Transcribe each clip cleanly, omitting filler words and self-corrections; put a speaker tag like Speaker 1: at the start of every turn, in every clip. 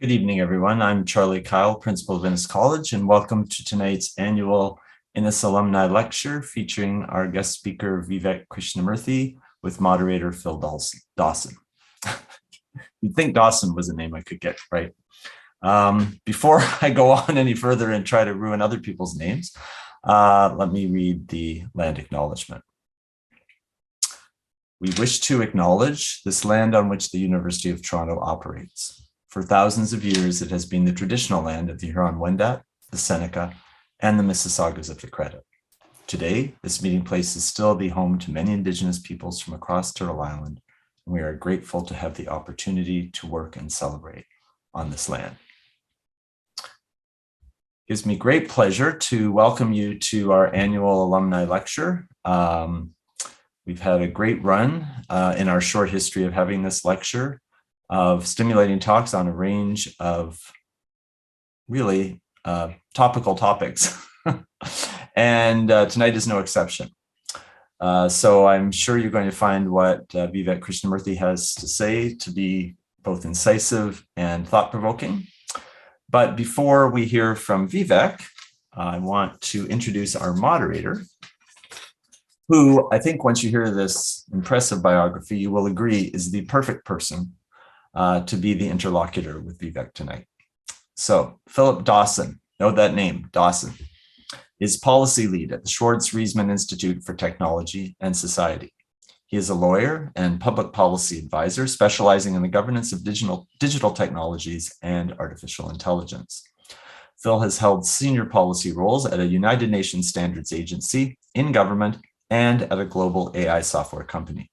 Speaker 1: Good evening, everyone. I'm Charlie Kyle, Principal of Innis College, and welcome to tonight's annual Innis Alumni Lecture featuring our guest speaker, Vivek Krishnamurthy, with moderator Phil Dawson. You'd think Dawson was a name I could get right. Before I go on any further and try to ruin other people's names, let me read the land acknowledgement. We wish to acknowledge this land on which the University of Toronto operates. For thousands of years, it has been the traditional land of the Huron-Wendat, the Seneca, and the Mississaugas of the Credit. Today, this meeting place is still the home to many Indigenous peoples from across Turtle Island, and we are grateful to have the opportunity to work and celebrate on this land. It gives me great pleasure to welcome you to our annual alumni lecture. We've had a great run in our short history of having this lecture, of stimulating talks on a range of really topical topics. And tonight is no exception. So I'm sure you're going to find what Vivek Krishnamurthy has to say to be both incisive and thought-provoking. But before we hear from Vivek, I want to introduce our moderator, who I think once you hear this impressive biography, you will agree is the perfect person to be the interlocutor with Vivek tonight. So Philip Dawson, know that name, Dawson, is policy lead at the Schwartz Reisman Institute for Technology and Society. He is a lawyer and public policy advisor specializing in the governance of digital technologies and artificial intelligence. Phil has held senior policy roles at a United Nations standards agency, in government, and at a global AI software company.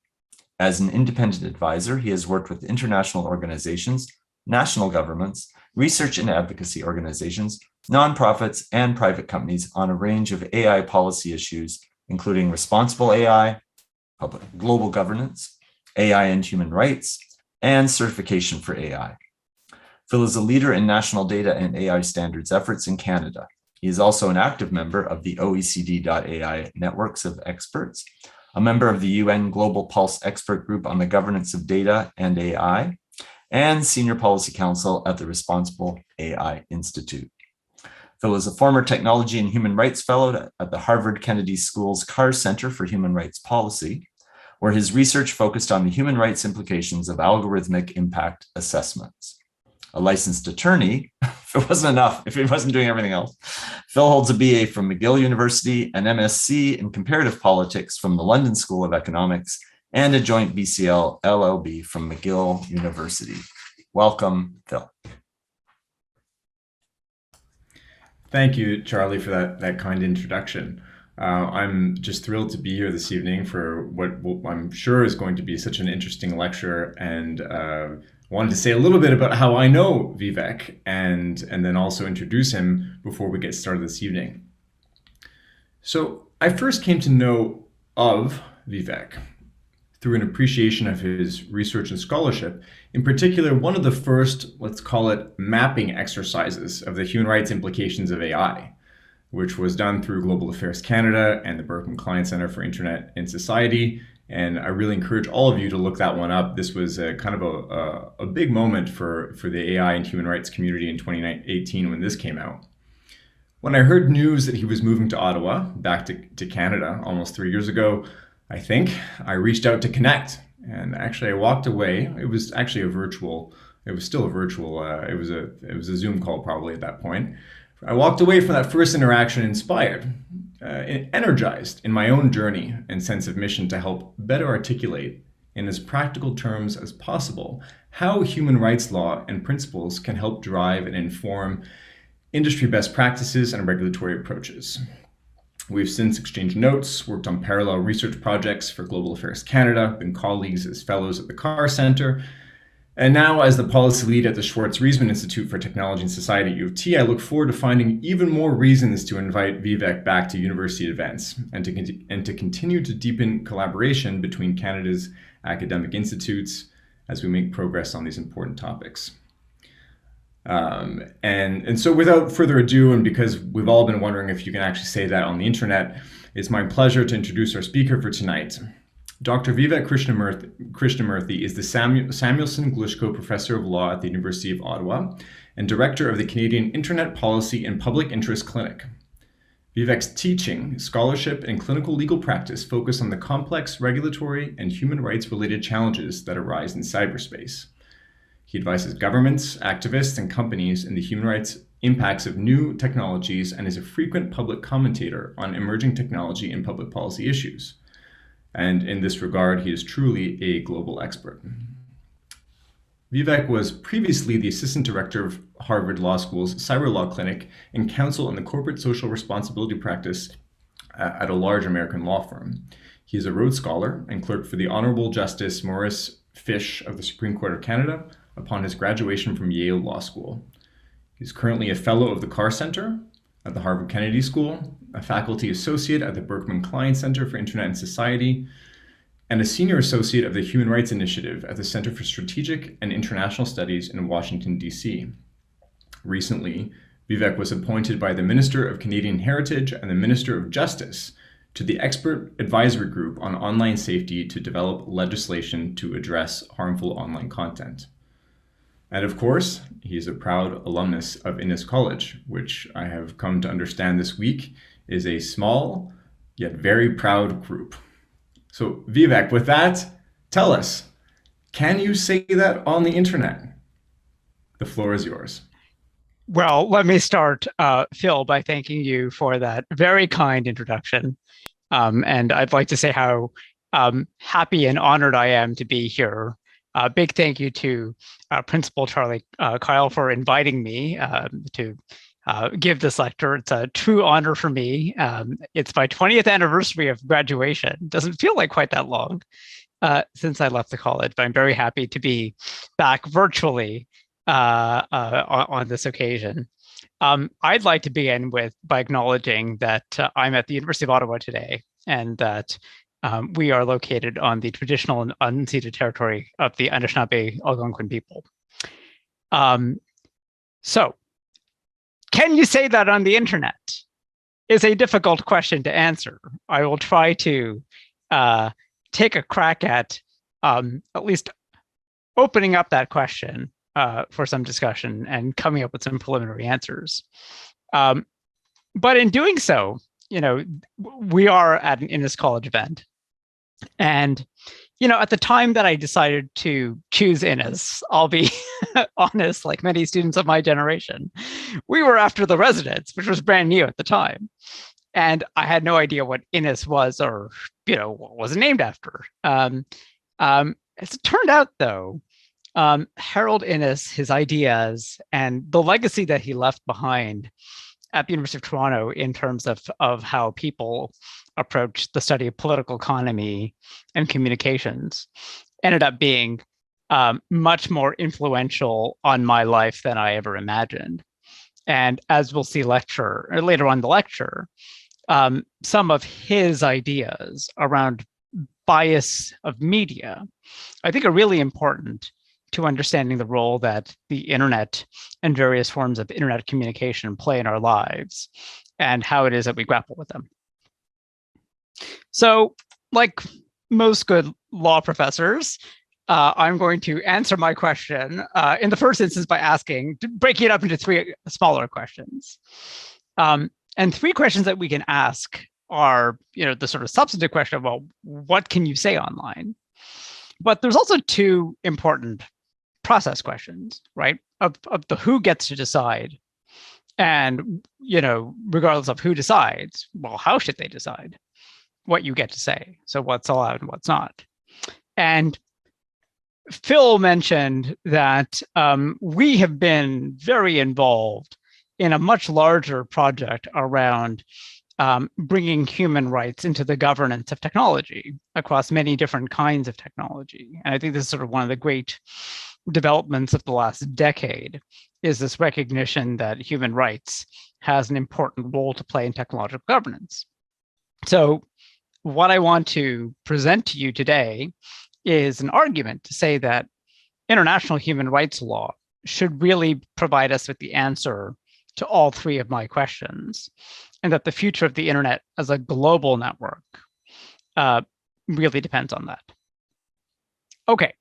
Speaker 1: As an independent advisor, he has worked with international organizations, national governments, research and advocacy organizations, nonprofits, and private companies on a range of AI policy issues, including responsible AI, public global governance, AI and human rights, and certification for AI. Phil is a leader in national data and AI standards efforts in Canada. He is also an active member of the OECD.ai networks of experts, a member of the UN Global Pulse Expert Group on the Governance of Data and AI, and Senior Policy Counsel at the Responsible AI Institute. Phil is a former Technology and Human Rights Fellow at the Harvard Kennedy School's Carr Center for Human Rights Policy, where his research focused on the human rights implications of algorithmic impact assessments. A licensed attorney, if it wasn't enough, if he wasn't doing everything else, Phil holds a BA from McGill University, an MSc in comparative politics from the London School of Economics, and a joint BCL LLB from McGill University. Welcome, Phil.
Speaker 2: Thank you, Charlie, for that kind introduction. I'm just thrilled to be here this evening for what I'm sure is going to be such an interesting lecture, and wanted to say a little bit about how I know Vivek and then also introduce him before we get started this evening. So I first came to know of Vivek through an appreciation of his research and scholarship, in particular, one of the first, let's call it, mapping exercises of the human rights implications of AI, which was done through Global Affairs Canada and the Berkman Klein Center for Internet and Society. And I really encourage all of you to look that one up. This was kind of a big moment for the AI and human rights community in 2018 when this came out. When I heard news that he was moving to Ottawa, back to Canada almost 3 years ago, I think, I reached out to connect. And actually I walked away. It was actually it was still a virtual, it was a Zoom call probably at that point. I walked away from that first interaction inspired, energized in my own journey and sense of mission to help better articulate in as practical terms as possible how human rights law and principles can help drive and inform industry best practices and regulatory approaches. We've since exchanged notes, worked on parallel research projects for Global Affairs Canada, been colleagues as fellows at the Carr Center, and now, as the policy lead at the Schwartz Reisman Institute for Technology and Society at U of T, I look forward to finding even more reasons to invite Vivek back to university events and to continue to deepen collaboration between Canada's academic institutes as we make progress on these important topics. And so without further ado, and because we've all been wondering if you can actually say that on the internet, it's my pleasure to introduce our speaker for tonight. Dr. Vivek Krishnamurthy is the Samuelson Glushko Professor of Law at the University of Ottawa and Director of the Canadian Internet Policy and Public Interest Clinic. Vivek's teaching, scholarship, and clinical legal practice focus on the complex regulatory and human rights-related challenges that arise in cyberspace. He advises governments, activists, and companies in the human rights impacts of new technologies and is a frequent public commentator on emerging technology and public policy issues. And in this regard, he is truly a global expert. Vivek was previously the assistant director of Harvard Law School's Cyber Law Clinic and counsel in the corporate social responsibility practice at a large American law firm. He is a Rhodes Scholar and clerked for the Honorable Justice Maurice Fish of the Supreme Court of Canada upon his graduation from Yale Law School. He's currently a fellow of the Carr Center at the Harvard Kennedy School, a faculty associate at the Berkman Klein Center for Internet and Society, and a senior associate of the Human Rights Initiative at the Center for Strategic and International Studies in Washington, D.C. Recently, Vivek was appointed by the Minister of Canadian Heritage and the Minister of Justice to the Expert Advisory Group on Online Safety to develop legislation to address harmful online content. And of course, he is a proud alumnus of Innis College, which I have come to understand this week is a small yet very proud group. So Vivek, with that, tell us, can you say that on the internet? The floor is yours.
Speaker 3: Well, let me start, Phil, by thanking you for that very kind introduction. And I'd like to say how happy and honored I am to be here. Big thank you to Principal Charlie Kyle for inviting me to give this lecture. It's a true honor for me. It's my 20th anniversary of graduation. Doesn't feel like quite that long since I left the college, but I'm very happy to be back virtually on this occasion. I'd like to begin by acknowledging that I'm at the University of Ottawa today, and that we are located on the traditional and unceded territory of the Anishinaabe Algonquin people. So, can you say that on the internet? Is a difficult question to answer. I will try to take a crack at least opening up that question for some discussion and coming up with some preliminary answers. But in doing so, we are at an Innis College event. And, at the time that I decided to choose Innis, I'll be honest, like many students of my generation, we were after the residence, which was brand new at the time. And I had no idea what Innis was or, what was it named after. As it turned out, though, Harold Innis, his ideas, and the legacy that he left behind at the University of Toronto in terms of how people approach the study of political economy and communications ended up being much more influential on my life than I ever imagined. And as we'll see later on in the lecture, some of his ideas around bias of media, I think are really important to understanding the role that the internet and various forms of internet communication play in our lives and how it is that we grapple with them. So, like most good law professors, I'm going to answer my question in the first instance by breaking it up into three smaller questions. And three questions that we can ask are, the sort of substantive question of, well, what can you say online? But there's also two important process questions, right? Of the who gets to decide. And, regardless of who decides, well, how should they decide what you get to say? So what's allowed and what's not? And Phil mentioned that we have been very involved in a much larger project around bringing human rights into the governance of technology across many different kinds of technology. And I think this is sort of one of the great developments of the last decade, is this recognition that human rights has an important role to play in technological governance. So what I want to present to you today is an argument to say that international human rights law should really provide us with the answer to all three of my questions, and that the future of the internet as a global network really depends on that. Okay,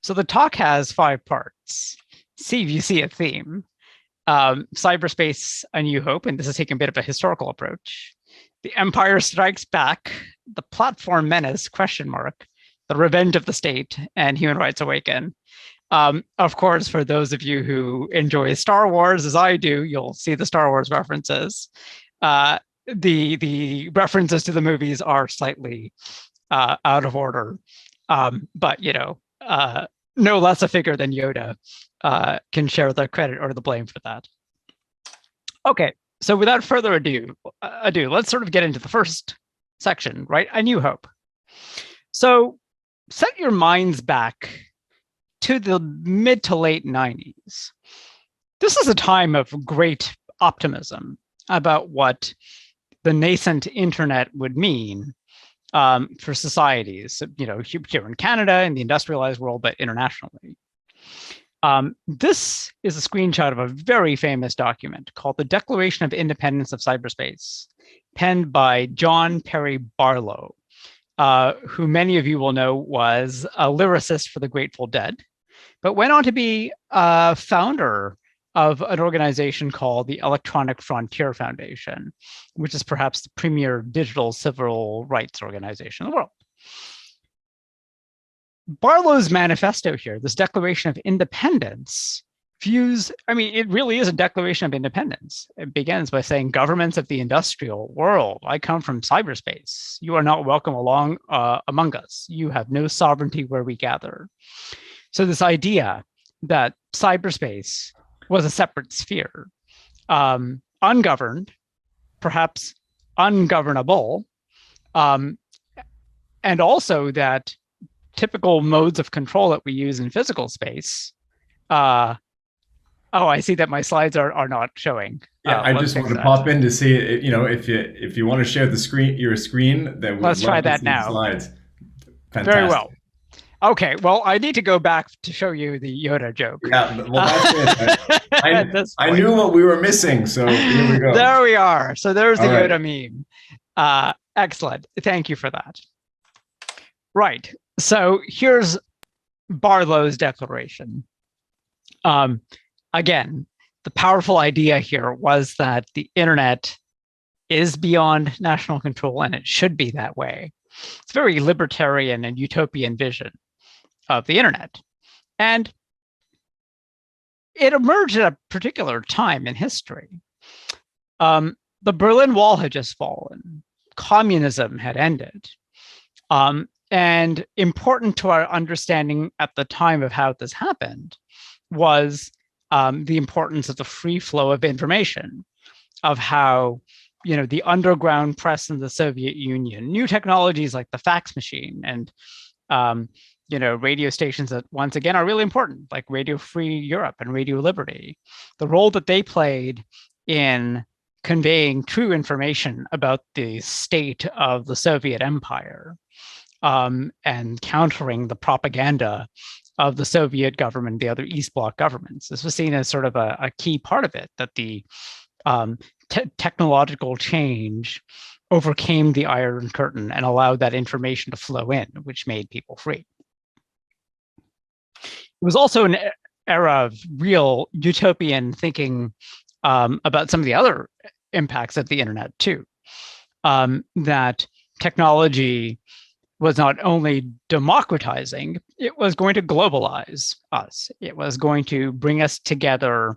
Speaker 3: so the talk has 5 parts. See if you see a theme. Cyberspace, A New Hope, and this is taking a bit of a historical approach. The Empire Strikes Back, the Platform Menace, ? The Revenge of the State, and Human Rights Awaken. Of course, for those of you who enjoy Star Wars, as I do, you'll see the Star Wars references. The references to the movies are slightly out of order, but no less a figure than Yoda can share the credit or the blame for that. Okay, so without further ado, let's sort of get into the first section, right? A New Hope. So set your minds back to the mid to late 90s. This is a time of great optimism about what the nascent internet would mean for societies, here in Canada, in the industrialized world, but internationally. This is a screenshot of a very famous document called the Declaration of Independence of Cyberspace, penned by John Perry Barlow, who many of you will know was a lyricist for the Grateful Dead, but went on to be a founder of an organization called the Electronic Frontier Foundation, which is perhaps the premier digital civil rights organization in the world. Barlow's manifesto here, this Declaration of Independence, it really is a declaration of independence. It begins by saying, governments of the industrial world, I come from cyberspace. You are not welcome among us. You have no sovereignty where we gather. So this idea that cyberspace was a separate sphere, ungoverned, perhaps ungovernable, and also that typical modes of control that we use in physical space. I see that my slides are not showing.
Speaker 2: Yeah, I just want to pop in to see if you want to share your screen, then
Speaker 3: let's try that now.
Speaker 2: Slides. Fantastic.
Speaker 3: Very well. Okay, well, I need to go back to show you the Yoda joke.
Speaker 2: Yeah, well, that's it. I knew what we were missing, so here we go.
Speaker 3: There we are. So there's the Yoda meme. Excellent. Thank you for that. Right. So here's Barlow's declaration. Again, the powerful idea here was that the internet is beyond national control, and it should be that way. It's a very libertarian and utopian vision of the internet. And it emerged at a particular time in history. The Berlin Wall had just fallen. Communism had ended. And important to our understanding at the time of how this happened was the importance of the free flow of information, of how the underground press in the Soviet Union, new technologies like the fax machine and radio stations that once again are really important, like Radio Free Europe and Radio Liberty, the role that they played in conveying true information about the state of the Soviet Empire, and countering the propaganda of the Soviet government, the other East Bloc governments. This was seen as sort of a key part of it, that the technological change overcame the Iron Curtain and allowed that information to flow in, which made people free. It was also an era of real utopian thinking about some of the other impacts of the internet too, that technology was not only democratizing, it was going to globalize us. It was going to bring us together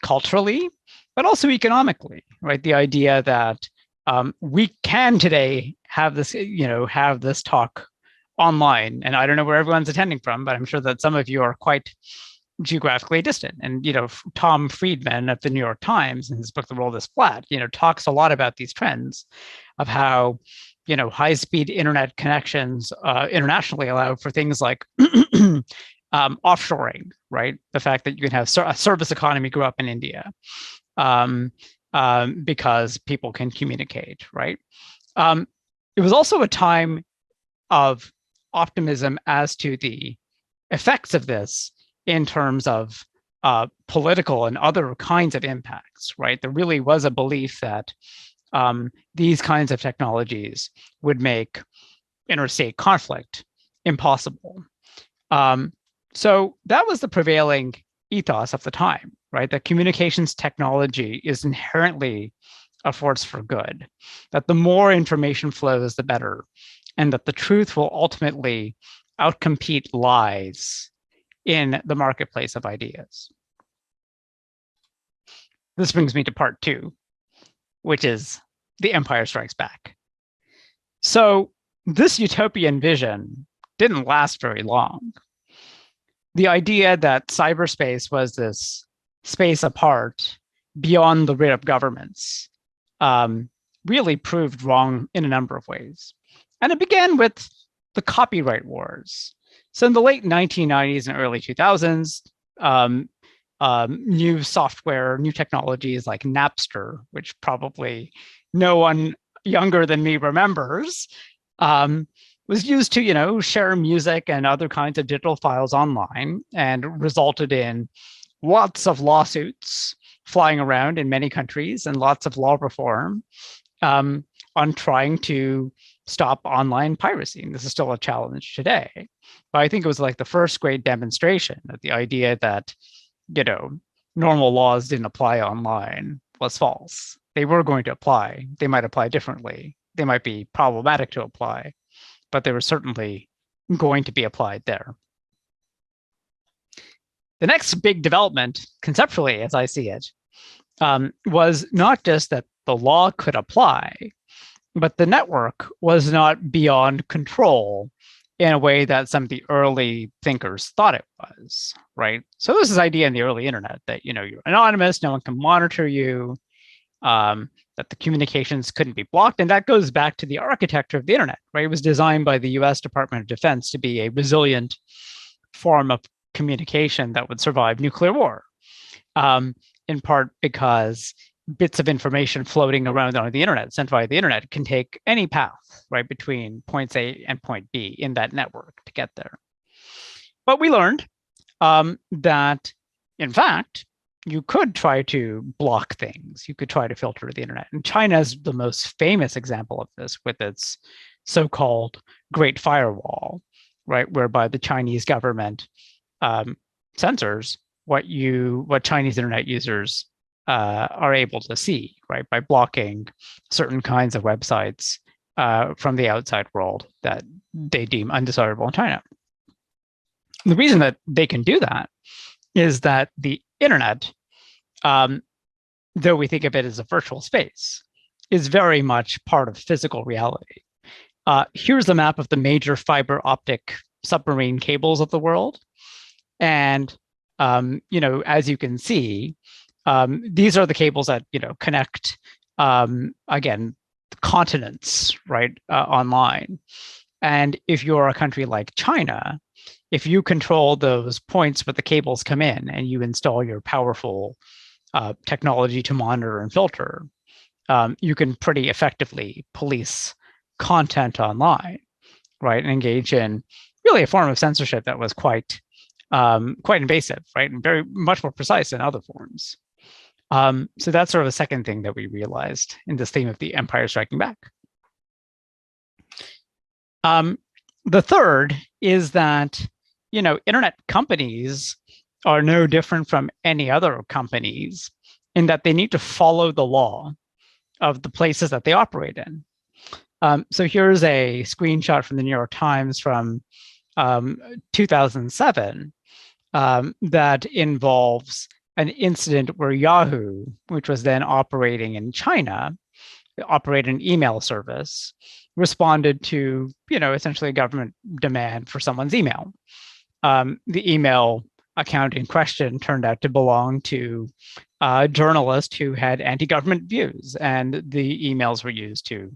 Speaker 3: culturally, but also economically, right? The idea that we can today have this talk online, and I don't know where everyone's attending from, but I'm sure that some of you are quite geographically distant. And Tom Friedman of the New York Times, in his book The World is Flat, talks a lot about these trends of how high-speed internet connections internationally allow for things like offshoring, right? The fact that you can have a service economy grow up in India because people can communicate, right? It was also a time of optimism as to the effects of this in terms of political and other kinds of impacts, right? There really was a belief that these kinds of technologies would make interstate conflict impossible. So that was the prevailing ethos of the time, right? That communications technology is inherently a force for good, that the more information flows, the better, and that the truth will ultimately outcompete lies in the marketplace of ideas. This brings me to part 2, which is The Empire Strikes Back. So this utopian vision didn't last very long. The idea that cyberspace was this space apart beyond the writ of governments really proved wrong in a number of ways. And it began with the copyright wars. So in the late 1990s and early 2000s, new software, new technologies like Napster, which probably no one younger than me remembers, was used to, share music and other kinds of digital files online, and resulted in lots of lawsuits flying around in many countries and lots of law reform on trying to stop online piracy. And this is still a challenge today. But I think it was like the first great demonstration of the idea that, normal laws didn't apply online was false. They were going to apply. They might apply differently. They might be problematic to apply, but they were certainly going to be applied there. The next big development, conceptually, as I see it, was not just that the law could apply, but the network was not beyond control in a way that some of the early thinkers thought it was, right? So there's this idea in the early internet that, you're anonymous, no one can monitor you, that the communications couldn't be blocked. And that goes back to the architecture of the internet, right? It was designed by the US Department of Defense to be a resilient form of communication that would survive nuclear war, in part because bits of information floating around on the internet, sent via the internet, can take any path, right, between points A and point B in that network to get there. But we learned that, in fact, you could try to block things. You could try to filter the internet. And China is the most famous example of this with its so-called Great Firewall, right, whereby the Chinese government censors what Chinese internet users are able to see, right, by blocking certain kinds of websites from the outside world that they deem undesirable in China. The reason that they can do that is that the internet, though we think of it as a virtual space, is very much part of physical reality. Here's a map of the major fiber optic submarine cables of the world. And, as you can see, these are the cables that, connect, again, continents, right, online. And if you're a country like China, if you control those points where the cables come in and you install your powerful technology to monitor and filter, you can pretty effectively police content online, right, and engage in really a form of censorship that was quite invasive, right, and very much more precise than other forms. So that's sort of the second thing that we realized in this theme of the empire striking back. The third is that, internet companies are no different from any other companies in that they need to follow the law of the places that they operate in. So here's a screenshot from the New York Times from 2007 that involves an incident where Yahoo, which was then operating in China, operated an email service, responded to, essentially a government demand for someone's email. The email account in question turned out to belong to a journalist who had anti-government views, and the emails were used to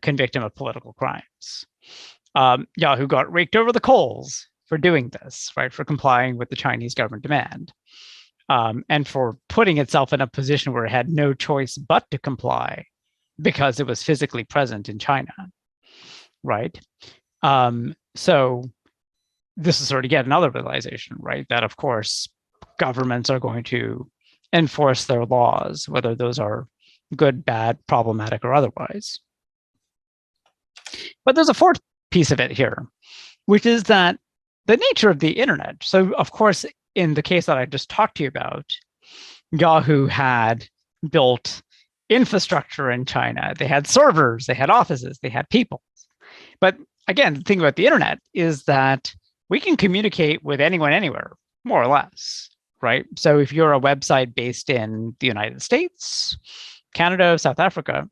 Speaker 3: convict him of political crimes. Yahoo got raked over the coals for doing this, right, for complying with the Chinese government demand, and for putting itself in a position where it had no choice but to comply because it was physically present in China, right? So this is sort of yet another realization, right, that of course governments are going to enforce their laws, whether those are good, bad, problematic, or otherwise. But there's a fourth piece of it here, which is that the nature of the internet. So, of course, in the case that I just talked to you about, Yahoo had built infrastructure in China. They had servers, they had offices, they had people. But again, the thing about the internet is that we can communicate with anyone anywhere, more or less, right? So if you're a website based in the United States, Canada, South Africa,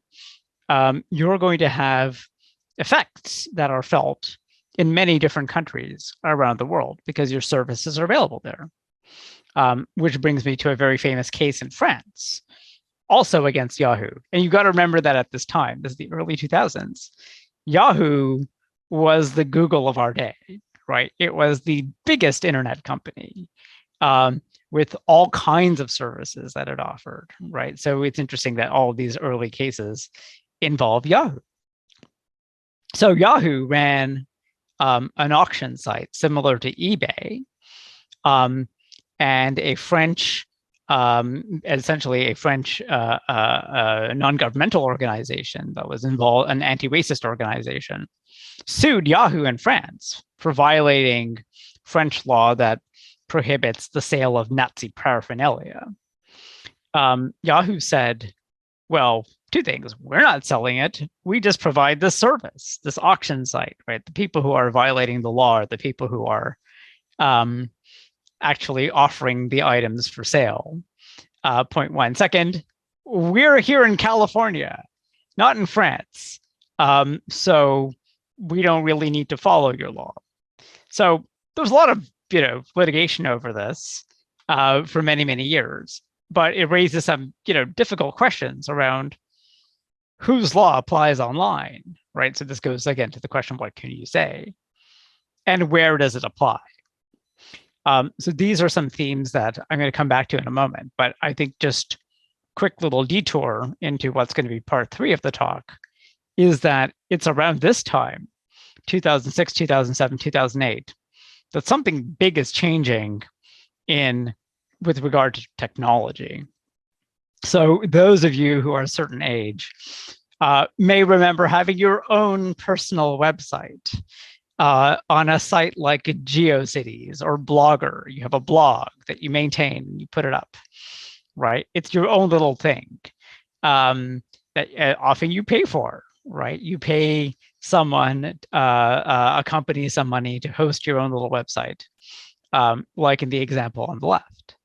Speaker 3: you're going to have effects that are felt in many different countries around the world because your services are available there. Which brings me to a very famous case in France, also against Yahoo. And you've got to remember that at this time, this is the early 2000s, Yahoo was the Google of our day, right? It was the biggest internet company with all kinds of services that it offered, right? So it's interesting that all of these early cases involve Yahoo. So Yahoo ran an auction site similar to eBay, and a French, essentially a French non-governmental organization that was involved, an anti-racist organization, sued Yahoo in France for violating French law that prohibits the sale of Nazi paraphernalia. Yahoo said, well, two things. We're not selling it. We just provide this service, this auction site, right? The people who are violating the law are the people who are actually offering the items for sale. Point one. Second, we're here in California, not in France. So we don't really need to follow your law. So there was a lot of litigation over this for many, many years. But it raises some difficult questions around whose law applies online, right? So this goes again to the question, what can you say? And where does it apply? So these are some themes that I'm going to come back to in a moment, but I think just quick little detour into what's going to be part 3 of the talk is that it's around this time, 2006, 2007, 2008, that something big is changing with regard to technology. So those of you who are a certain age may remember having your own personal website on a site like GeoCities or Blogger. You have a blog that you maintain and you put it up, right? It's your own little thing that often you pay for, right? You pay someone, a company, some money to host your own little website, like in the example on the left.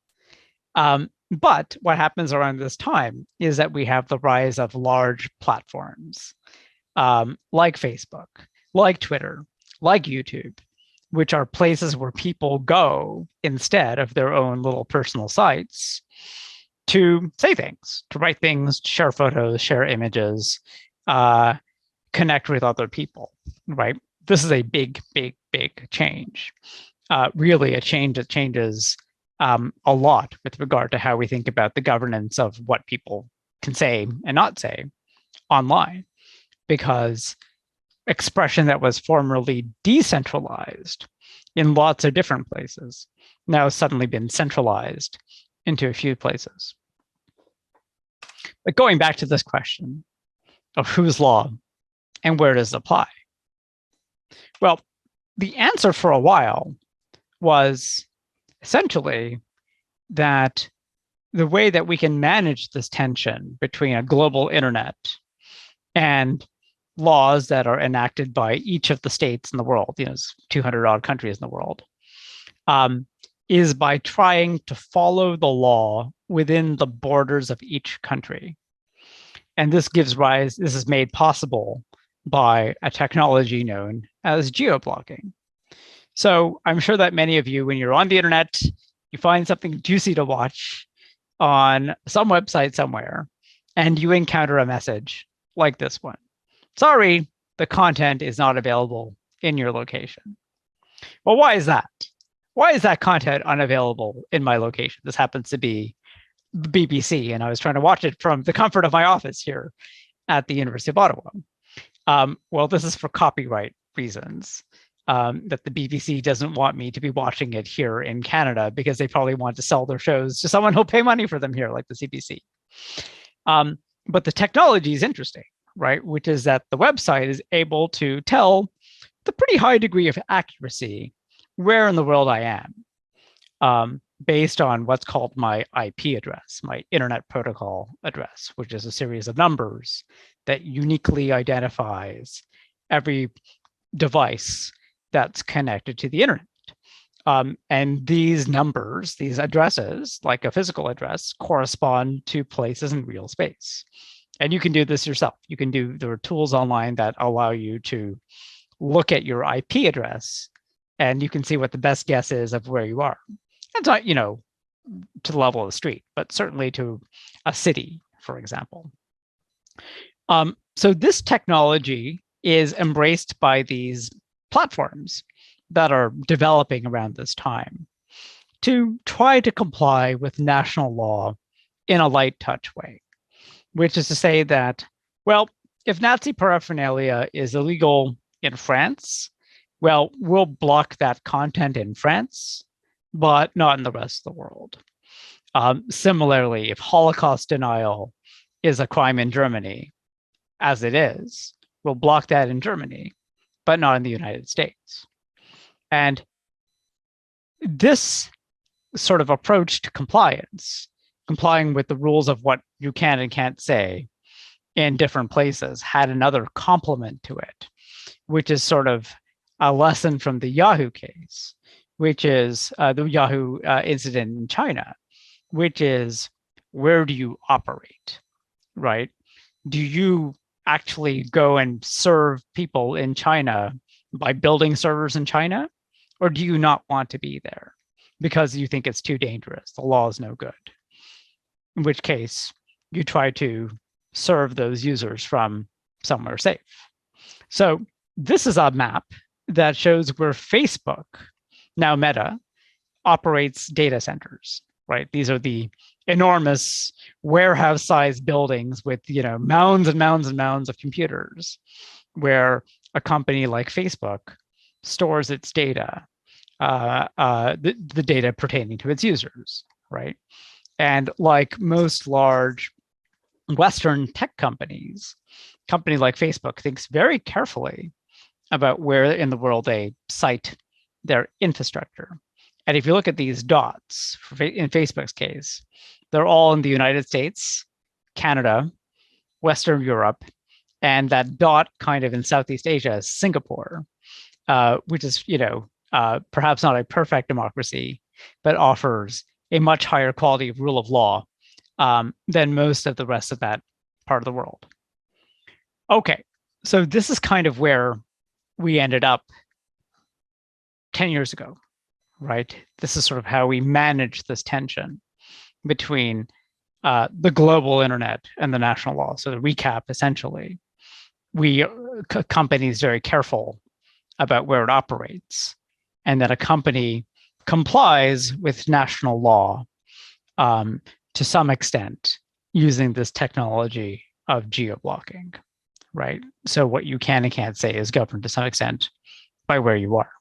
Speaker 3: But what happens around this time is that we have the rise of large platforms like Facebook, like Twitter, like YouTube, which are places where people go instead of their own little personal sites to say things, to write things, to share photos, share images, connect with other people, right? This is a big, big, big change. Really a change that changes a lot with regard to how we think about the governance of what people can say and not say online, because expression that was formerly decentralized in lots of different places now has suddenly been centralized into a few places. But going back to this question of whose law and where does it apply? Well, the answer for a while was essentially that the way that we can manage this tension between a global internet and laws that are enacted by each of the states in the world, 200 odd countries in the world, is by trying to follow the law within the borders of each country. And this is made possible by a technology known as geoblocking. So I'm sure that many of you, when you're on the internet, you find something juicy to watch on some website somewhere, and you encounter a message like this one. Sorry, the content is not available in your location. Well, why is that? Why is that content unavailable in my location? This happens to be the BBC, and I was trying to watch it from the comfort of my office here at the University of Ottawa. Well, this is for copyright reasons. That the BBC doesn't want me to be watching it here in Canada because they probably want to sell their shows to someone who'll pay money for them here, like the CBC. But the technology is interesting, right? Which is that the website is able to tell a pretty high degree of accuracy where in the world I am, based on what's called my IP address, my Internet Protocol address, which is a series of numbers that uniquely identifies every device that's connected to the internet. And these numbers, these addresses, like a physical address, correspond to places in real space. And you can do this yourself. There are tools online that allow you to look at your IP address, and you can see what the best guess is of where you are. It's not, to the level of the street, but certainly to a city, for example. So this technology is embraced by these platforms that are developing around this time to try to comply with national law in a light touch way, which is to say that, well, if Nazi paraphernalia is illegal in France, well, we'll block that content in France, but not in the rest of the world. Similarly, if Holocaust denial is a crime in Germany, as it is, we'll block that in Germany, but not in the United States. And this sort of approach to compliance, complying with the rules of what you can and can't say in different places, had another complement to it, which is sort of a lesson from the Yahoo case, which is the Yahoo incident in China, which is, where do you operate, right? Do you actually go and serve people in China by building servers in China? Or do you not want to be there because you think it's too dangerous? The law is no good. In which case, you try to serve those users from somewhere safe. So this is a map that shows where Facebook, now Meta, operates data centers, right? These are the enormous warehouse-sized buildings with, mounds and mounds and mounds of computers, where a company like Facebook stores its data, the data pertaining to its users, right? And like most large Western tech companies, a company like Facebook thinks very carefully about where in the world they site their infrastructure. And if you look at these dots, in Facebook's case, they're all in the United States, Canada, Western Europe, and that dot kind of in Southeast Asia is Singapore, which is, perhaps not a perfect democracy, but offers a much higher quality of rule of law than most of the rest of that part of the world. Okay, so this is kind of where we ended up 10 years ago, right? This is sort of how we managed this tension between the global internet and the national law. So to recap, essentially, company is very careful about where it operates, and that a company complies with national law to some extent using this technology of geoblocking, right? So what you can and can't say is governed to some extent by where you are.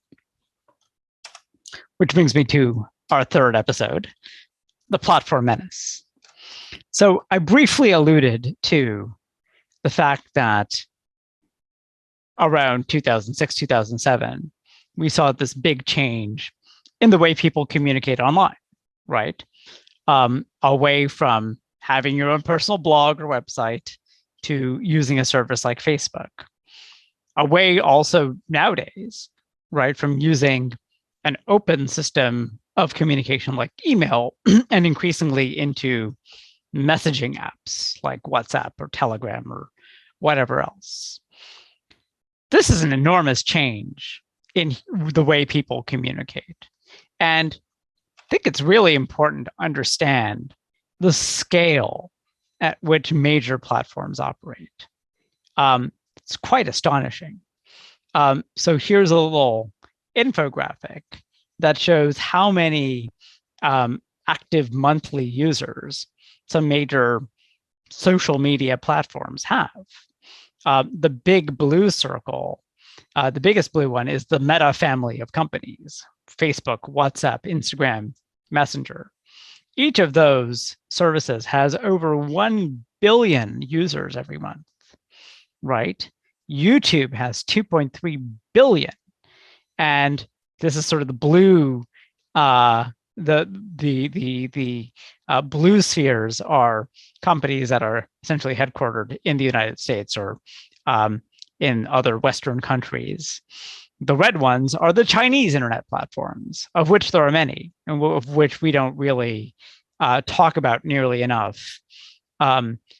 Speaker 3: Which brings me to our third episode, the Platform Menace. So I briefly alluded to the fact that around 2006, 2007, we saw this big change in the way people communicate online, right? Away from having your own personal blog or website to using a service like Facebook. Away also nowadays, right, from using an open system of communication like email and increasingly into messaging apps like WhatsApp or Telegram or whatever else. This is an enormous change in the way people communicate. And I think it's really important to understand the scale at which major platforms operate. It's quite astonishing. So here's a little infographic that shows how many active monthly users some major social media platforms have. The big blue circle, the biggest blue one, is the Meta family of companies: Facebook, WhatsApp, Instagram, Messenger. Each of those services has over 1 billion users every month, right? YouTube has 2.3 billion. And this is sort of the blue, blue spheres are companies that are essentially headquartered in the United States or in other Western countries. The red ones are the Chinese internet platforms, of which there are many, and of which we don't really talk about nearly enough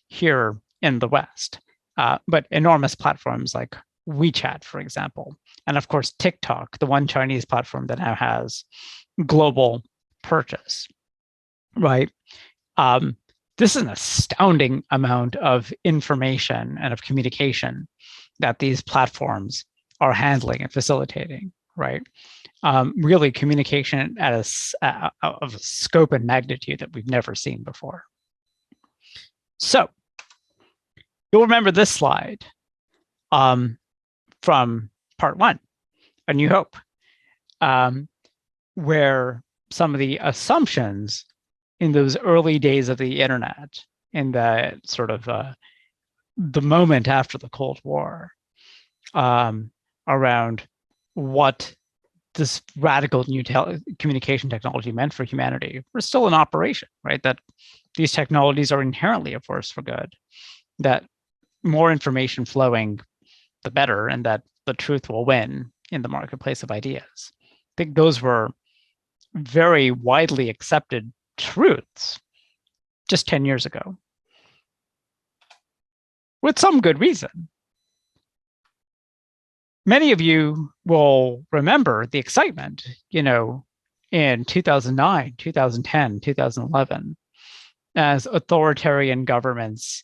Speaker 3: here in the West. But enormous platforms like WeChat, for example, and of course TikTok, the one Chinese platform that now has global purchase, right? This is an astounding amount of information and of communication that these platforms are handling and facilitating, right? Really communication at of a scope and magnitude that we've never seen before. So you'll remember this slide from part one, A New Hope, where some of the assumptions in those early days of the internet, in the sort of the moment after the Cold War, around what this radical new communication technology meant for humanity were still in operation, right? That these technologies are inherently a force for good, that more information flowing, the better, and that the truth will win in the marketplace of ideas. I think those were very widely accepted truths just 10 years ago, with some good reason. Many of you will remember the excitement, in 2009, 2010, 2011, as authoritarian governments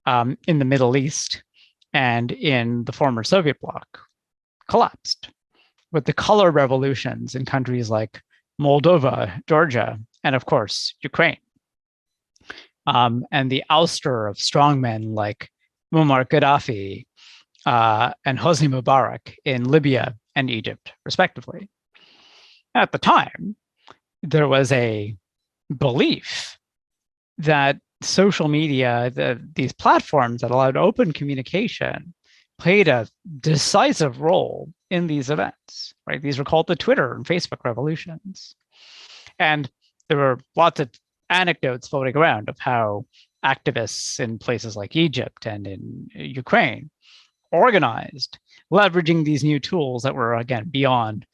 Speaker 3: in the Middle East and in the former Soviet bloc collapsed, with the color revolutions in countries like Moldova, Georgia, and of course, Ukraine, and the ouster of strongmen like Muammar Gaddafi and Hosni Mubarak in Libya and Egypt, respectively. At the time, there was a belief that social media, these platforms that allowed open communication, played a decisive role in these events, right? These were called the Twitter and Facebook revolutions. And there were lots of anecdotes floating around of how activists in places like Egypt and in Ukraine organized, leveraging these new tools that were, again, beyond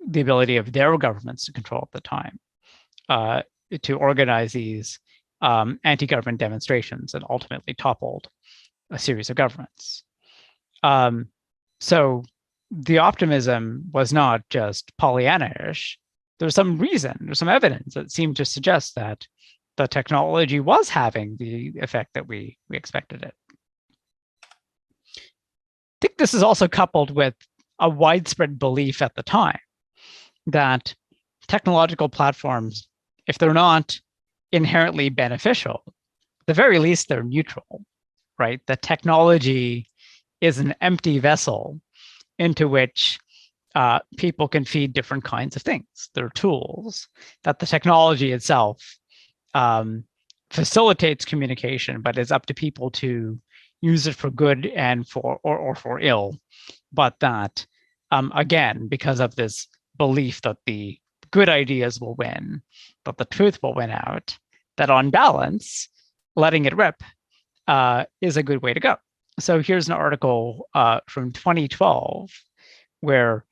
Speaker 3: the ability of their governments to control at the time, to organize these anti-government demonstrations and ultimately toppled a series of governments. So the optimism was not just Pollyanna-ish. There's some reason, there's some evidence that seemed to suggest that the technology was having the effect that we expected it. I think this is also coupled with a widespread belief at the time that technological platforms, if they're not inherently beneficial, at the very least, they're neutral, right? The technology is an empty vessel into which people can feed different kinds of things. They're tools, that the technology itself facilitates communication, but it's up to people to use it for good and for ill. But that, again, because of this belief that the good ideas will win, that the truth will win out, that on balance, letting it rip is a good way to go. So here's an article from 2012 where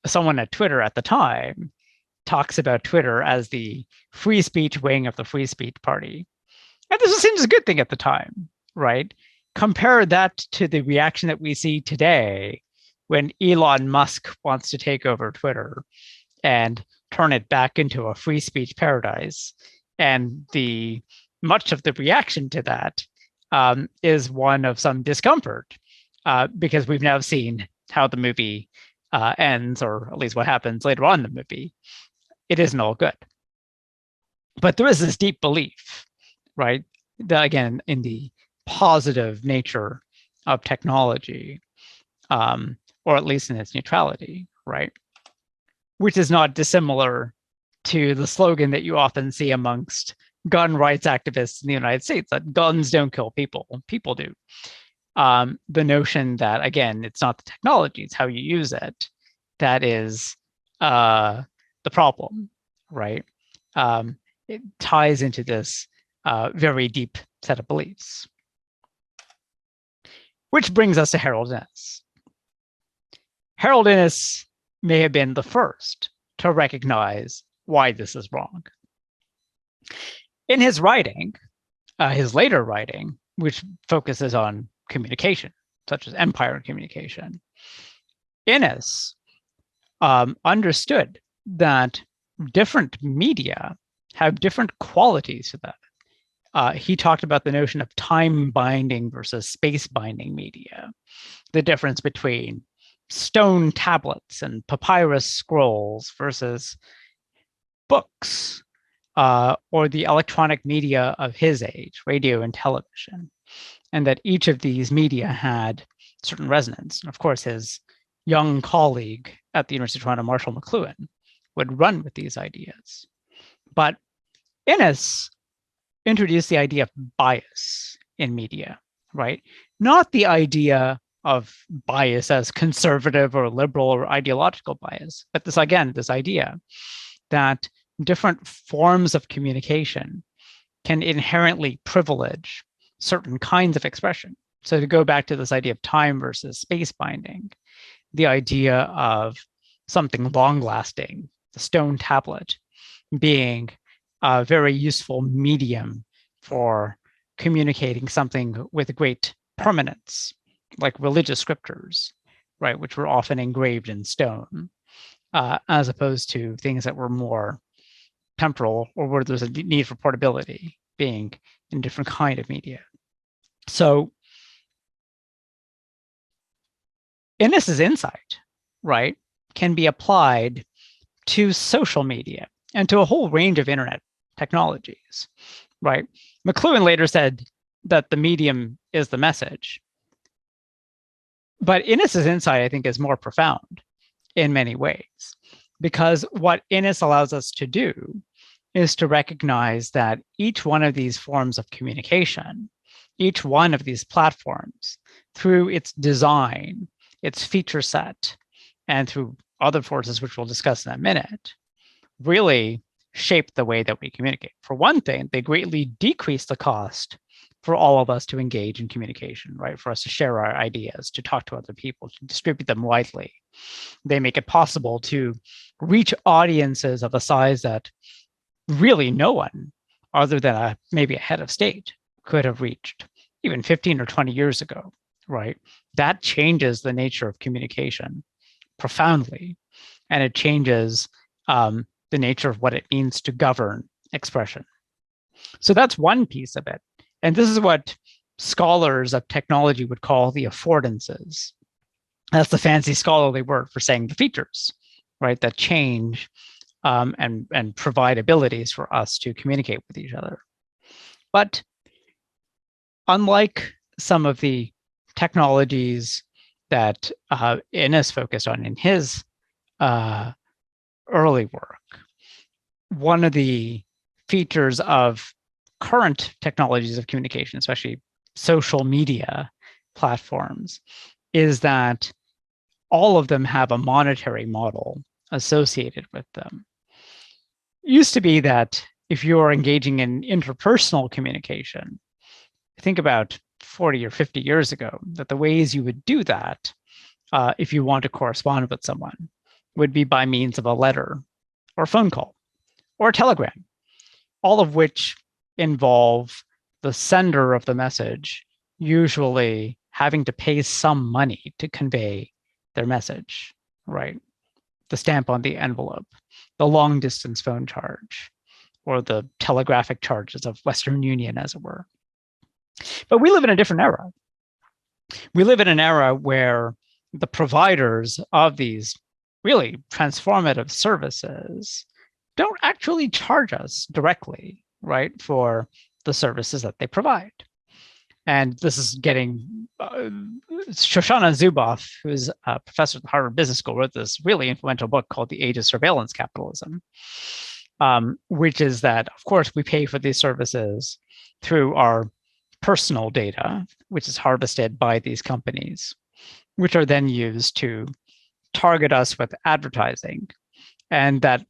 Speaker 3: someone at Twitter at the time talks about Twitter as the free speech wing of the free speech party. And this seems a good thing at the time, right? Compare that to the reaction that we see today when Elon Musk wants to take over Twitter and turn it back into a free speech paradise. And much of the reaction to that is one of some discomfort because we've now seen how the movie ends, or at least what happens later on in the movie. It isn't all good. But there is this deep belief, right, that again, in the positive nature of technology, or at least in its neutrality, right, which is not dissimilar to the slogan that you often see amongst gun rights activists in the United States, that guns don't kill people, people do. the notion that, again, it's not the technology, it's how you use it that is the problem, right? It ties into this very deep set of beliefs. Which brings us to Harold Innis. Harold Innis may have been the first to recognize why this is wrong. In his writing, his later writing, which focuses on communication, such as empire communication, Innis understood that different media have different qualities to them. He talked about the notion of time binding versus space binding media, the difference between stone tablets and papyrus scrolls versus books, or the electronic media of his age, radio and television, and that each of these media had certain resonance. And of course, his young colleague at the University of Toronto, Marshall McLuhan, would run with these ideas. But Innis introduced the idea of bias in media, right? Not the idea of bias as conservative or liberal or ideological bias, but this idea that different forms of communication can inherently privilege certain kinds of expression. So to go back to this idea of time versus space binding, the idea of something long-lasting, the stone tablet, being a very useful medium for communicating something with great permanence, like religious scriptures, right, which were often engraved in stone, as opposed to things that were more temporal or where there's a need for portability, being in a different kind of media. So Innis's insight, right, can be applied to social media and to a whole range of internet technologies, right? McLuhan later said that the medium is the message. But Innis's insight, I think, is more profound in many ways, because what Innis allows us to do is to recognize that each one of these forms of communication, each one of these platforms, through its design, its feature set, and through other forces, which we'll discuss in a minute, really shape the way that we communicate. For one thing, they greatly decrease the cost for all of us to engage in communication, right? For us to share our ideas, to talk to other people, to distribute them widely. They make it possible to reach audiences of a size that really no one other than maybe a head of state could have reached even 15 or 20 years ago, right? That changes the nature of communication profoundly, and it changes the nature of what it means to govern expression. So that's one piece of it. And this is what scholars of technology would call the affordances. That's the fancy scholarly word for saying the features, right, that change and provide abilities for us to communicate with each other. But unlike some of the technologies that Innis focused on in his early work, one of the features of current technologies of communication, especially social media platforms, is that all of them have a monetary model associated with them. It used to be that if you are engaging in interpersonal communication, think about 40 or 50 years ago, that the ways you would do that, if you want to correspond with someone, would be by means of a letter or a phone call or a telegram, all of which involve the sender of the message usually having to pay some money to convey their message, right? The stamp on the envelope, the long distance phone charge, or the telegraphic charges of Western Union, as it were. But we live in a different era. We live in an era where the providers of these really transformative services don't actually charge us directly, right, for the services that they provide. And this is getting, Shoshana Zuboff, who's a professor at the Harvard Business School, wrote this really influential book called The Age of Surveillance Capitalism, which is that, of course, we pay for these services through our personal data, which is harvested by these companies, which are then used to target us with advertising. And that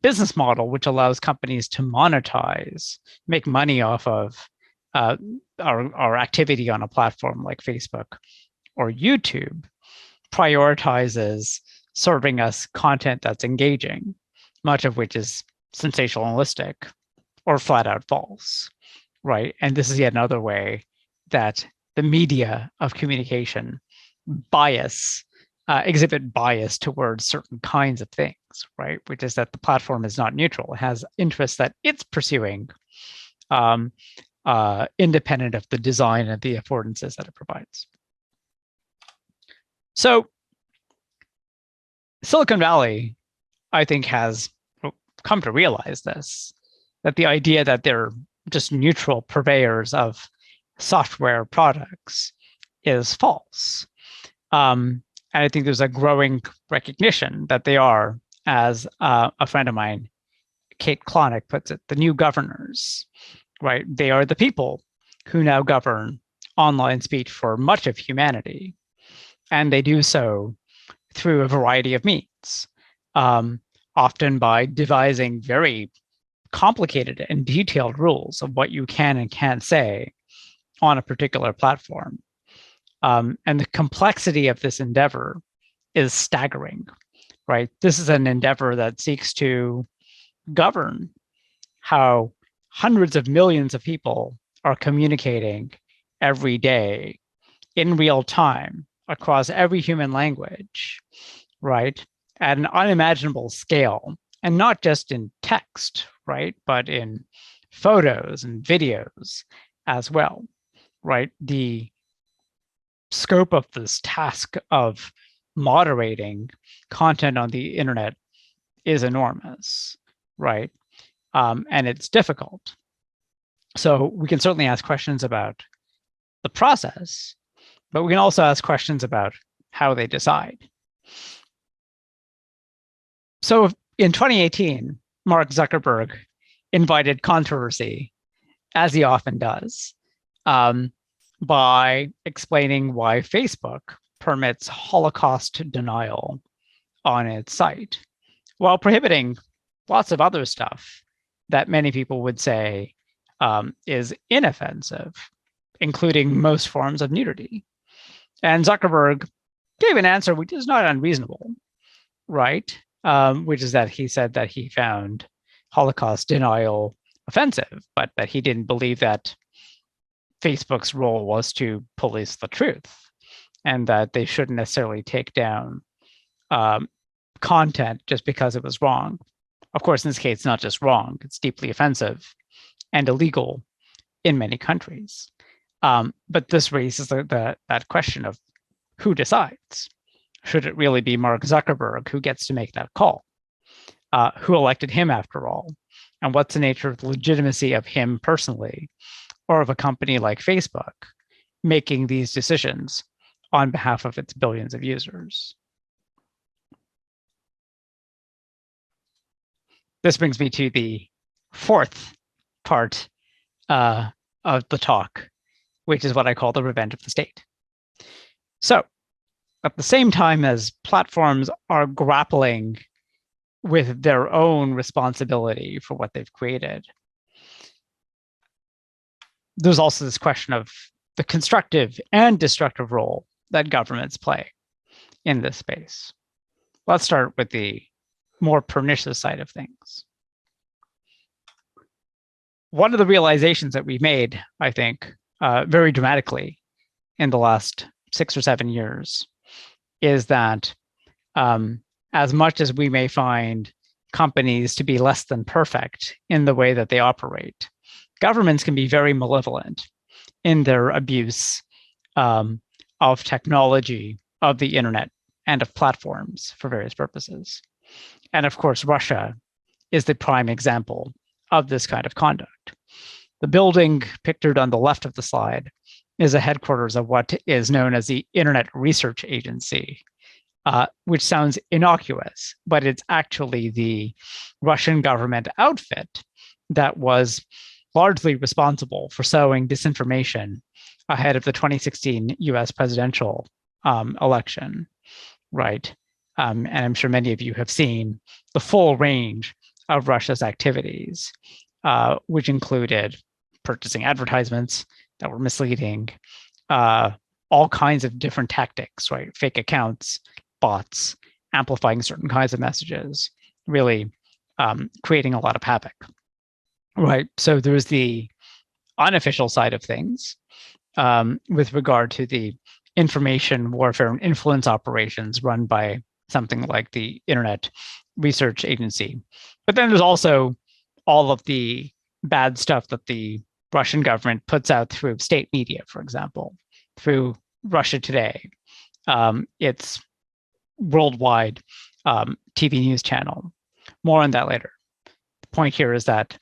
Speaker 3: business model, which allows companies to monetize, make money off of our activity on a platform like Facebook or YouTube, prioritizes serving us content that's engaging, much of which is sensationalistic or flat out false, right? And this is yet another way that the media of communication exhibit bias towards certain kinds of things, right? Which is that the platform is not neutral. It has interests that it's pursuing, independent of the design and the affordances that it provides. So Silicon Valley, I think, has come to realize this, that the idea that they're just neutral purveyors of software products is false. And I think there's a growing recognition that they are, as a friend of mine, Kate Klonick, puts it, the new governors, right? They are the people who now govern online speech for much of humanity. And they do so through a variety of means, often by devising very complicated and detailed rules of what you can and can't say on a particular platform. And the complexity of this endeavor is staggering, right? This is an endeavor that seeks to govern how hundreds of millions of people are communicating every day in real time across every human language, right? At an unimaginable scale, and not just in text, right? But in photos and videos as well, right? The scope of this task of moderating content on the internet is enormous, right? And it's difficult. So we can certainly ask questions about the process, but we can also ask questions about how they decide. So in 2018, Mark Zuckerberg invited controversy, as he often does, by explaining why Facebook permits Holocaust denial on its site, while prohibiting lots of other stuff that many people would say is inoffensive, including most forms of nudity. And Zuckerberg gave an answer which is not unreasonable, right? Which is that he said that he found Holocaust denial offensive, but that he didn't believe that Facebook's role was to police the truth, and that they shouldn't necessarily take down content just because it was wrong. Of course, in this case, it's not just wrong, it's deeply offensive and illegal in many countries. But this raises that question of who decides. Should it really be Mark Zuckerberg who gets to make that call? Who elected him after all? And what's the nature of the legitimacy of him personally, or of a company like Facebook making these decisions on behalf of its billions of users? This brings me to the fourth part of the talk, which is what I call the revenge of the state. So, at the same time as platforms are grappling with their own responsibility for what they've created, there's also this question of the constructive and destructive role that governments play in this space. Let's start with the more pernicious side of things. One of the realizations that we've made, I think, very dramatically in the last 6 or 7 years is that as much as we may find companies to be less than perfect in the way that they operate, governments can be very malevolent in their abuse of technology, of the internet, and of platforms for various purposes. And of course, Russia is the prime example of this kind of conduct. The building pictured on the left of the slide is a headquarters of what is known as the Internet Research Agency, which sounds innocuous, but it's actually the Russian government outfit that was largely responsible for sowing disinformation ahead of the 2016 US presidential election, right? And I'm sure many of you have seen the full range of Russia's activities, which included purchasing advertisements that were misleading, all kinds of different tactics, right? Fake accounts, bots, amplifying certain kinds of messages, really creating a lot of havoc, right? So there's the unofficial side of things with regard to the information warfare and influence operations run by something like the Internet Research Agency. But then there's also all of the bad stuff that the Russian government puts out through state media, for example, through Russia Today, its worldwide TV news channel. More on that later. The point here is that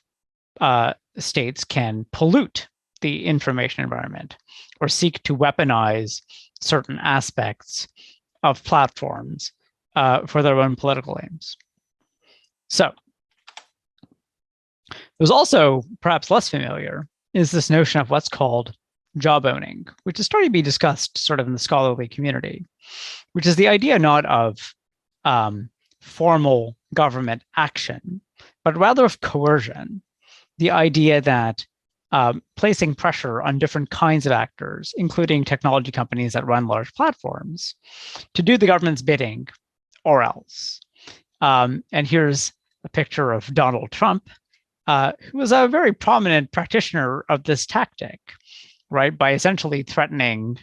Speaker 3: states can pollute the information environment or seek to weaponize certain aspects of platforms for their own political aims. So there's also, perhaps less familiar, is this notion of what's called job owning, which is starting to be discussed sort of in the scholarly community, which is the idea not of formal government action, but rather of coercion. The idea that placing pressure on different kinds of actors, including technology companies that run large platforms, to do the government's bidding or else. And here's a picture of Donald Trump, who was a very prominent practitioner of this tactic, right? By essentially threatening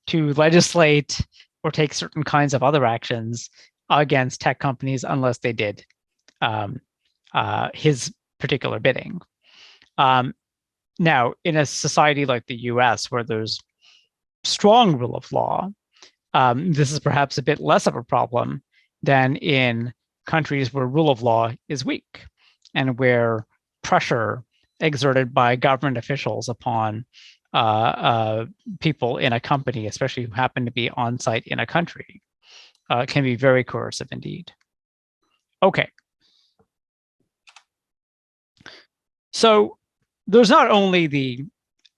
Speaker 3: to legislate or take certain kinds of other actions against tech companies unless they did his particular bidding. Now, in a society like the US, where there's strong rule of law, this is perhaps a bit less of a problem than in countries where rule of law is weak and where pressure exerted by government officials upon people in a company, especially who happen to be on site in a country, can be very coercive indeed. Okay. So there's not only the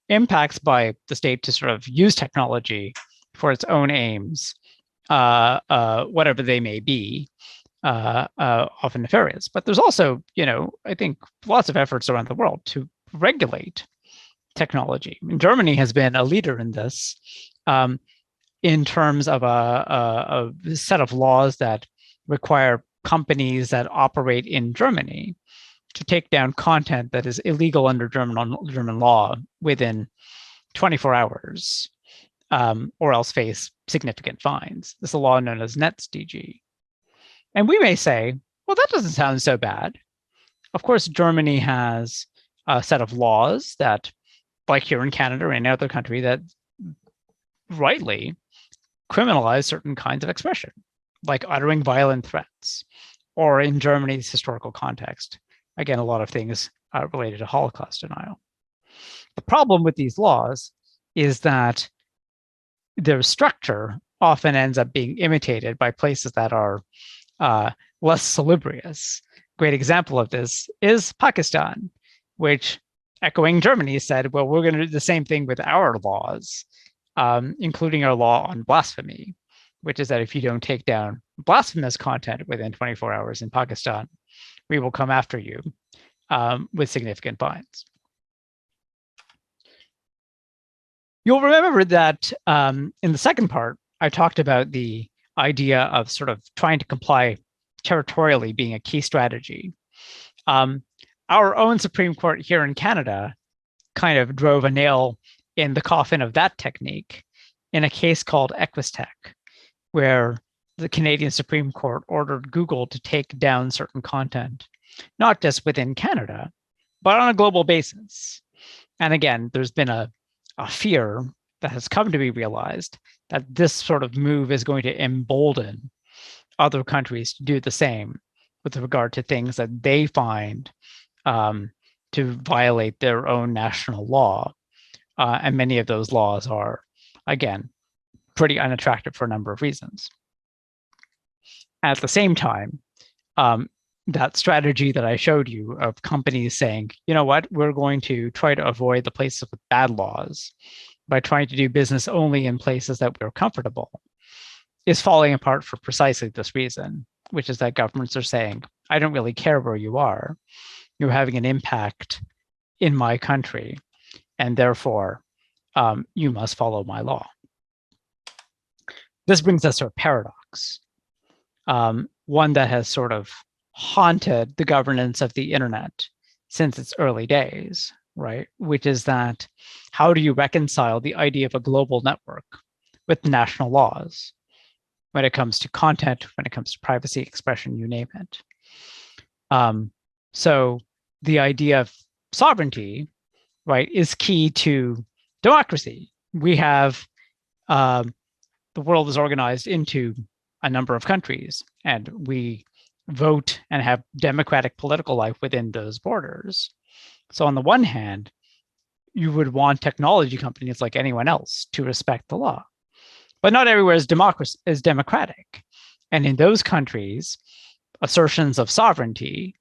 Speaker 3: impacts by the state to sort of use technology for its own aims, whatever they may be, often nefarious, but there's also, I think lots of efforts around the world to regulate technology. Germany has been a leader in this in terms of a set of laws that require companies that operate in Germany to take down content that is illegal under German law within 24 hours, or else face significant fines. This is a law known as NetzDG. And we may say, well, that doesn't sound so bad. Of course, Germany has a set of laws that, like here in Canada or any other country, that rightly criminalize certain kinds of expression, like uttering violent threats, or in Germany's historical context, again, a lot of things related to Holocaust denial. The problem with these laws is that their structure often ends up being imitated by places that are less salubrious. Great example of this is Pakistan, which, echoing Germany, said, well, we're going to do the same thing with our laws, including our law on blasphemy, which is that if you don't take down blasphemous content within 24 hours in Pakistan, we will come after you with significant fines. You'll remember that in the second part, I talked about the idea of sort of trying to comply territorially being a key strategy. Our own Supreme Court here in Canada kind of drove a nail in the coffin of that technique in a case called Equistech, where the Canadian Supreme Court ordered Google to take down certain content, not just within Canada, but on a global basis. And again, there's been a fear that has come to be realized that this sort of move is going to embolden other countries to do the same with regard to things that they find to violate their own national law. And many of those laws are, again, pretty unattractive for a number of reasons. At the same time, that strategy that I showed you of companies saying, you know what, we're going to try to avoid the places with bad laws by trying to do business only in places that we're comfortable, is falling apart for precisely this reason, which is that governments are saying, I don't really care where you are. You're having an impact in my country, and therefore you must follow my law. This brings us to a paradox, one that has sort of haunted the governance of the internet since its early days, right? Which is that how do you reconcile the idea of a global network with national laws when it comes to content, when it comes to privacy, expression, you name it? So the idea of sovereignty, right, is key to democracy. We have the world is organized into a number of countries, and we vote and have democratic political life within those borders. So on the one hand, you would want technology companies like anyone else to respect the law, but not everywhere is democratic. And in those countries, assertions of sovereignty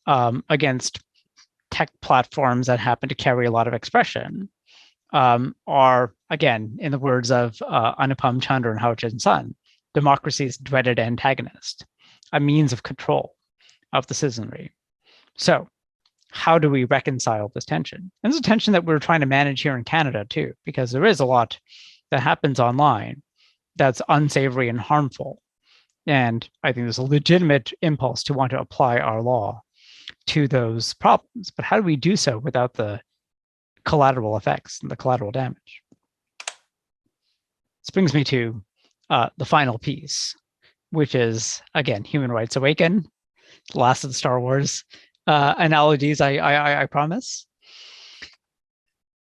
Speaker 3: against tech platforms that happen to carry a lot of expression are, again, in the words of Anupam Chandra and Hao Jin Sun, democracy's dreaded antagonist, a means of control of the citizenry. So how do we reconcile this tension? And this is a tension that we're trying to manage here in Canada too, because there is a lot that happens online that's unsavory and harmful. And I think there's a legitimate impulse to want to apply our law to those problems. But how do we do so without the collateral effects and the collateral damage? This brings me to the final piece, which is, again, Human Rights Awaken, the last of the Star Wars analogies, I promise.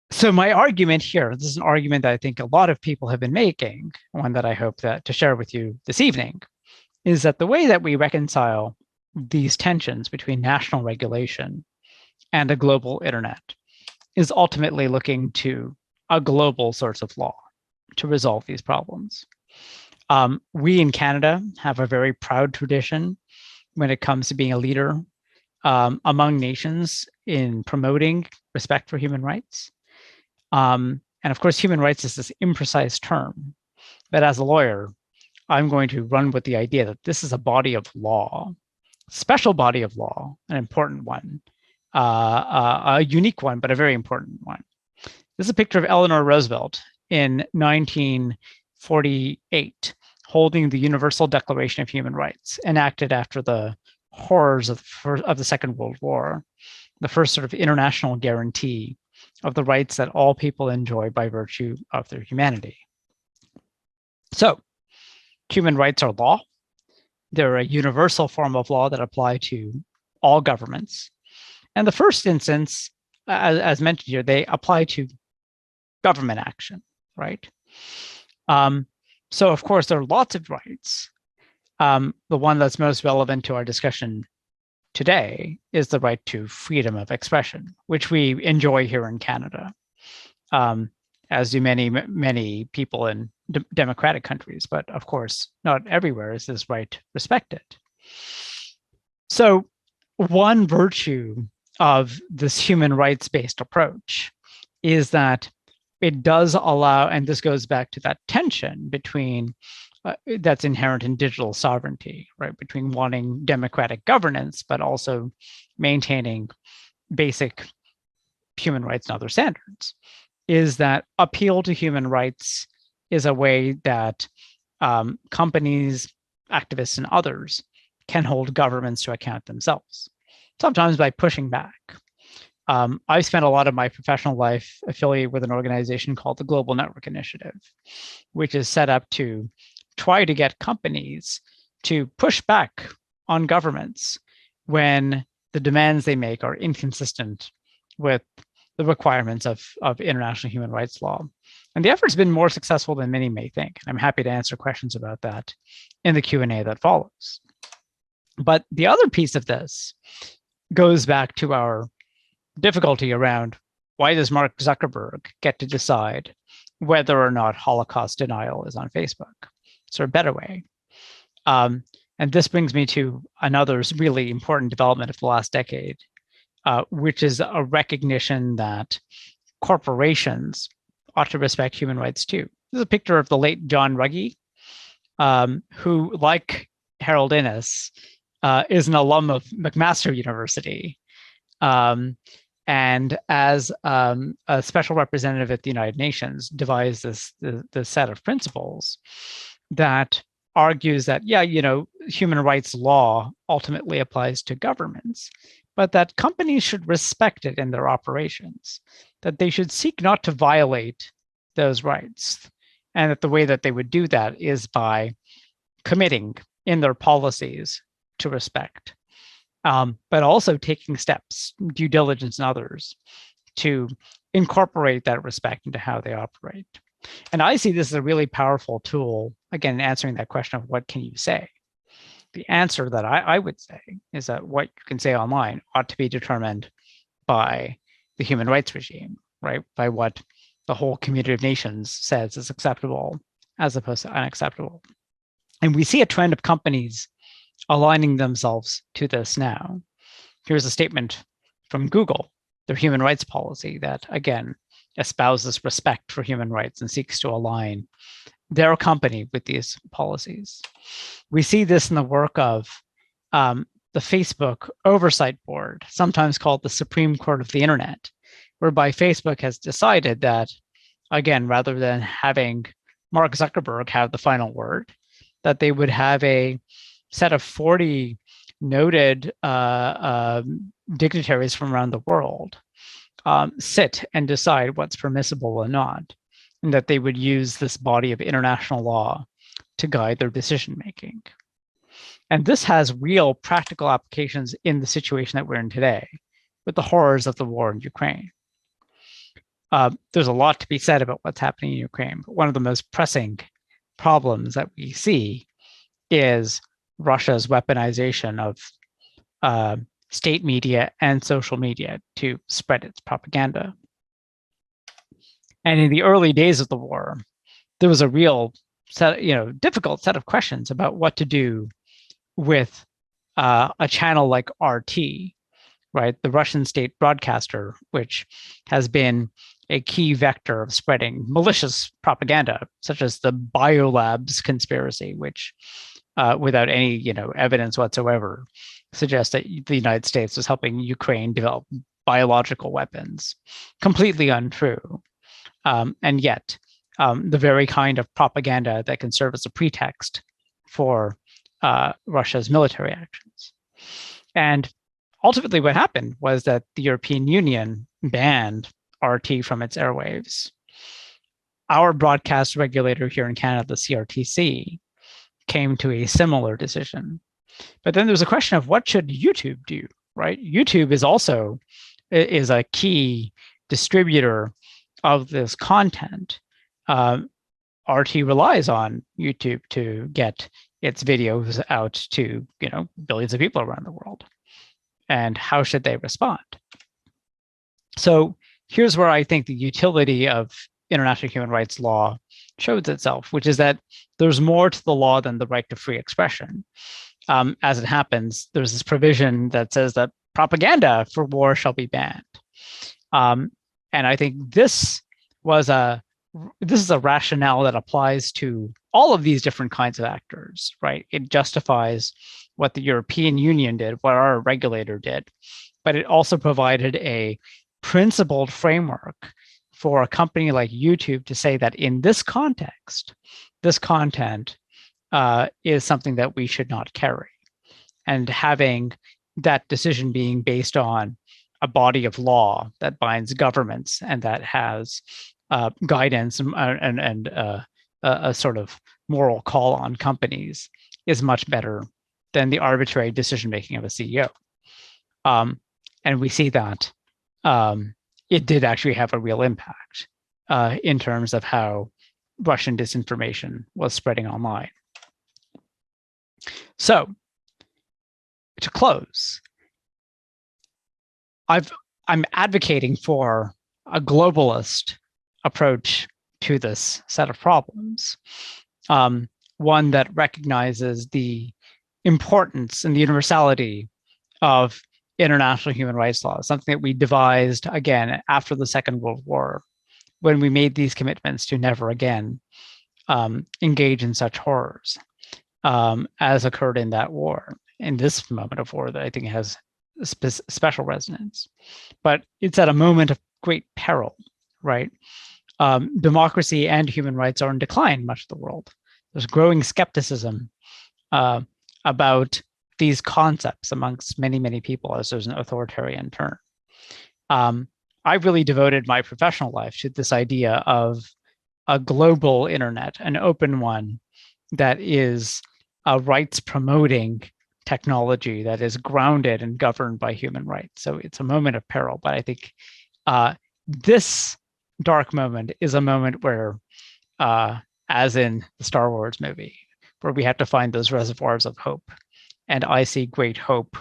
Speaker 3: So my argument here, this is an argument that I think a lot of people have been making, one that I hope that to share with you this evening, is that the way that we reconcile these tensions between national regulation and a global internet is ultimately looking to a global source of law to resolve these problems. We in Canada have a very proud tradition when it comes to being a leader among nations in promoting respect for human rights. And of course, human rights is this imprecise term, but as a lawyer, I'm going to run with the idea that this is a body of law, special body of law, an important one, a unique one, but a very important one. This is a picture of Eleanor Roosevelt in 1948, holding the Universal Declaration of Human Rights, enacted after the horrors of the Second World War, the first sort of international guarantee of the rights that all people enjoy by virtue of their humanity. So, human rights are law. They're a universal form of law that apply to all governments. And the first instance, as mentioned here, they apply to government action, right? So of course, there are lots of rights. The one that's most relevant to our discussion today is the right to freedom of expression, which we enjoy here in Canada, as do many people in democratic countries. But of course, not everywhere is this right respected. So one virtue of this human rights-based approach is that it does allow, and this goes back to that tension between that's inherent in digital sovereignty, right? Between wanting democratic governance, but also maintaining basic human rights and other standards, is that appeal to human rights is a way that companies, activists, and others can hold governments to account themselves, sometimes by pushing back. I spent a lot of my professional life affiliated with an organization called the Global Network Initiative, which is set up to try to get companies to push back on governments when the demands they make are inconsistent with the requirements of international human rights law. And the effort's been more successful than many may think. I'm happy to answer questions about that in the Q&A that follows. But the other piece of this goes back to our difficulty around why does Mark Zuckerberg get to decide whether or not Holocaust denial is on Facebook? Is there a better way? And this brings me to another really important development of the last decade, which is a recognition that corporations ought to respect human rights too. This is a picture of the late John Ruggie, who, like Harold Innis, is an alum of McMaster University. And as a special representative at the United Nations, devised this set of principles that argues that, yeah, human rights law ultimately applies to governments, but that companies should respect it in their operations, that they should seek not to violate those rights, and that the way that they would do that is by committing in their policies to respect, but also taking steps, due diligence and others, to incorporate that respect into how they operate. And I see this as a really powerful tool, again, answering that question of what can you say? The answer that I would say is that what you can say online ought to be determined by the human rights regime, right? By what the whole community of nations says is acceptable as opposed to unacceptable. And we see a trend of companies aligning themselves to this now. Here's a statement from Google, their human rights policy that, again, espouses respect for human rights and seeks to align their company with these policies. We see this in the work of the Facebook Oversight Board, sometimes called the Supreme Court of the Internet, whereby Facebook has decided that, again, rather than having Mark Zuckerberg have the final word, that they would have a set of 40 noted dignitaries from around the world sit and decide what's permissible and not, and that they would use this body of international law to guide their decision-making. And this has real practical applications in the situation that we're in today, with the horrors of the war in Ukraine. There's a lot to be said about what's happening in Ukraine, but one of the most pressing problems that we see is Russia's weaponization of state media and social media to spread its propaganda. And in the early days of the war, there was a real difficult set of questions about what to do with a channel like RT, right? The Russian state broadcaster, which has been a key vector of spreading malicious propaganda, such as the biolabs conspiracy, which without any evidence whatsoever suggests that the United States was helping Ukraine develop biological weapons. Completely untrue. And yet, the very kind of propaganda that can serve as a pretext for Russia's military actions. And ultimately what happened was that the European Union banned RT from its airwaves. Our broadcast regulator here in Canada, the CRTC, came to a similar decision. But then there's a question of what should YouTube do, right? YouTube is a key distributor of this content. RT relies on YouTube to get its videos out to billions of people around the world. And how should they respond? So here's where I think the utility of international human rights law shows itself, which is that there's more to the law than the right to free expression. As it happens, there's this provision that says that propaganda for war shall be banned. And I think this is a rationale that applies to all of these different kinds of actors, right? It justifies what the European Union did, what our regulator did, but it also provided a principled framework for a company like YouTube to say that in this context, this content is something that we should not carry. And having that decision being based on a body of law that binds governments and that has guidance and a sort of moral call on companies is much better than the arbitrary decision-making of a CEO. And we see that it did actually have a real impact in terms of how Russian disinformation was spreading online. So, to close, I'm advocating for a globalist approach to this set of problems, one that recognizes the importance and the universality of international human rights law, something that we devised again after the Second World War, when we made these commitments to never again engage in such horrors as occurred in that war, in this moment of war that I think has special resonance. But it's at a moment of great peril, right? Democracy and human rights are in decline in much of the world. There's growing skepticism about these concepts amongst many, many people as there's an authoritarian turn. I really devoted my professional life to this idea of a global internet, an open one that is a rights promoting technology that is grounded and governed by human rights. So it's a moment of peril, but I think this dark moment is a moment where, as in the Star Wars movie, where we have to find those reservoirs of hope. And I see great hope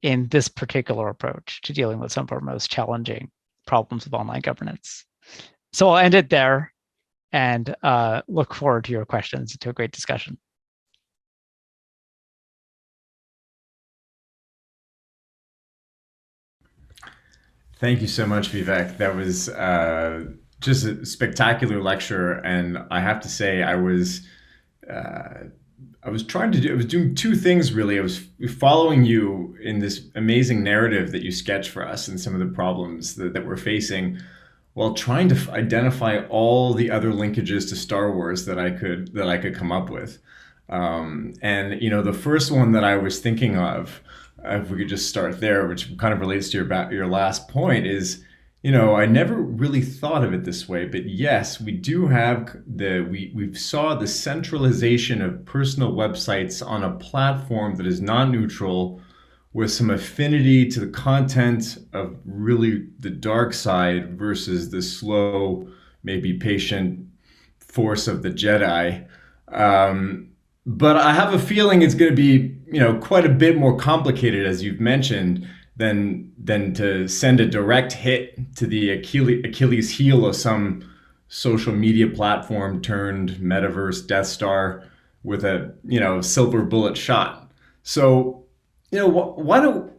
Speaker 3: in this particular approach to dealing with some of our most challenging problems of online governance. So I'll end it there and look forward to your questions, to a great discussion.
Speaker 2: Thank you so much, Vivek. That was just a spectacular lecture, and I have to say, I was doing two things really. I was following you in this amazing narrative that you sketched for us and some of the problems that we're facing, while trying to identify all the other linkages to Star Wars that I could come up with. And you know, the first one that I was thinking of, if we could just start there, which kind of relates to your last point, is, you know, I never really thought of it this way, but yes, we do have we saw the centralization of personal websites on a platform that is not neutral, with some affinity to the content of really the dark side versus the slow, maybe patient force of the Jedi. But I have a feeling it's going to be, you know, quite a bit more complicated, as you've mentioned, than to send a direct hit to the Achilles heel of some social media platform turned metaverse Death Star with a, you know, silver bullet shot. So, you know,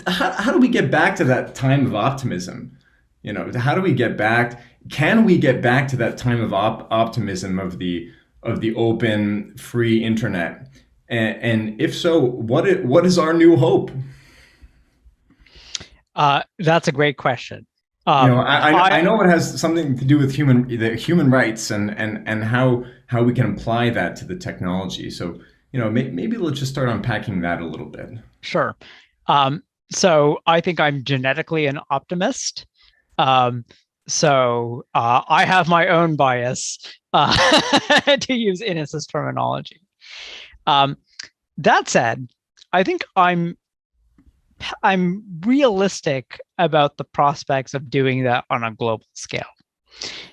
Speaker 2: how do we get back to that time of optimism? You know, how do we get back? Can we get back to that time of optimism of the open, free internet? And if so, what is our new hope?
Speaker 3: That's a great question.
Speaker 2: You know, I know it has something to do with human rights and how we can apply that to the technology. So, you know, maybe let's just start unpacking that a little bit.
Speaker 3: Sure. So I think I'm genetically an optimist. So I have my own bias to use Innis's terminology. That said, I think I'm realistic about the prospects of doing that on a global scale.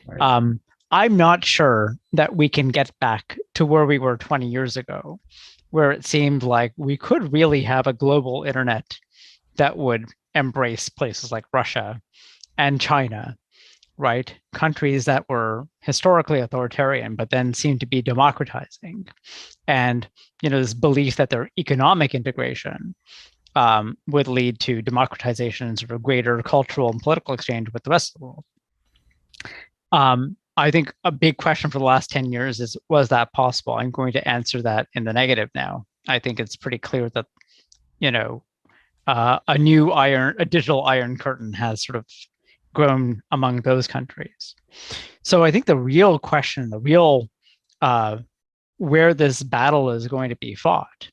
Speaker 3: Right. I'm not sure that we can get back to where we were 20 years ago, where it seemed like we could really have a global internet that would embrace places like Russia and China, right? Countries that were historically authoritarian, but then seemed to be democratizing. And, you know, this belief that their economic integration would lead to democratization and sort of greater cultural and political exchange with the rest of the world. I think a big question for the last 10 years is, was that possible? I'm going to answer that in the negative now. I think it's pretty clear that, you know, a digital iron curtain has sort of grown among those countries. So I think the real question, where this battle is going to be fought,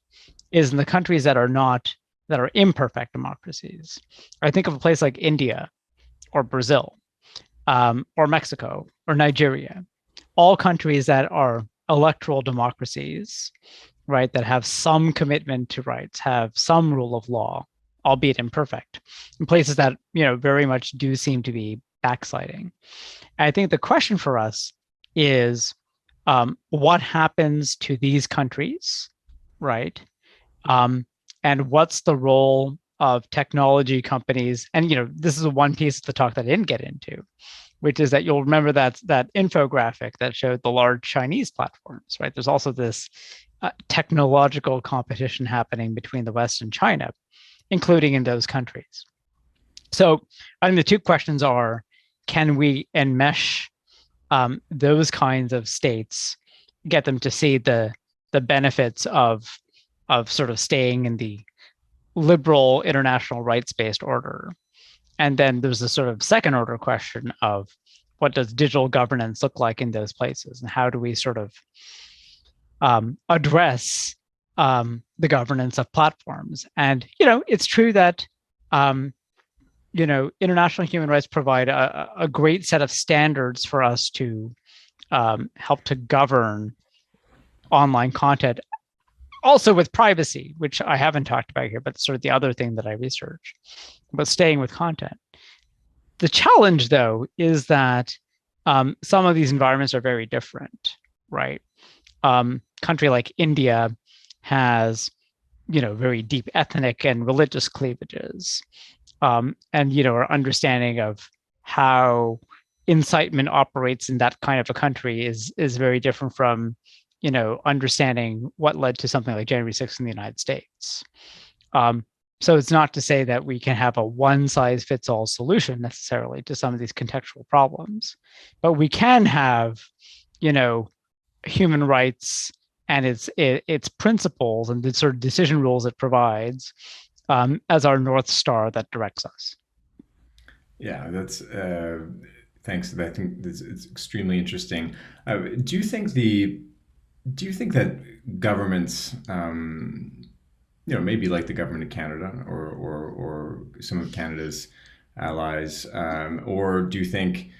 Speaker 3: is in the countries that are imperfect democracies. I think of a place like India or Brazil or Mexico or Nigeria, all countries that are electoral democracies, right, that have some commitment to rights, have some rule of law, albeit imperfect, in places that, you know, very much do seem to be backsliding. And I think the question for us is, what happens to these countries, right? And what's the role of technology companies? And, you know, this is one piece of the talk that I didn't get into, which is that you'll remember that infographic that showed the large Chinese platforms, right? There's also this technological competition happening between the West and China, including in those countries. So I think the two questions are, can we enmesh those kinds of states, get them to see the benefits of sort of staying in the liberal international rights-based order? And then there's a sort of second order question of, what does digital governance look like in those places? And how do we sort of address the governance of platforms? And, it's true that, international human rights provide a great set of standards for us to help to govern online content, also with privacy, which I haven't talked about here, but sort of the other thing that I research, but staying with content. The challenge, though, is that some of these environments are very different, right? Country like India has, very deep ethnic and religious cleavages, and, our understanding of how incitement operates in that kind of a country is very different from, understanding what led to something like January 6th in the United States. So it's not to say that we can have a one-size-fits-all solution necessarily to some of these contextual problems, but we can have, human rights and its principles and the sort of decision rules it provides as our North Star that directs us.
Speaker 2: Yeah, that's thanks. I think it's extremely interesting. Do you think that governments, maybe like the government of Canada or some of Canada's allies, or do you think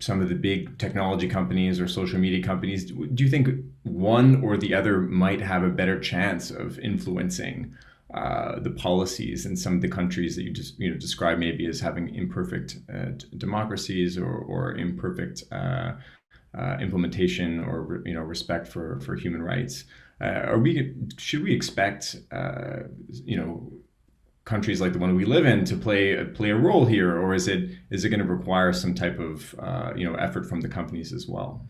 Speaker 2: some of the big technology companies or social media companies, do you think one or the other might have a better chance of influencing the policies in some of the countries that you just describe maybe as having imperfect democracies or imperfect implementation or respect for human rights? Should we expect countries like the one we live in to play a role here, or is it going to require some type of effort from the companies as well?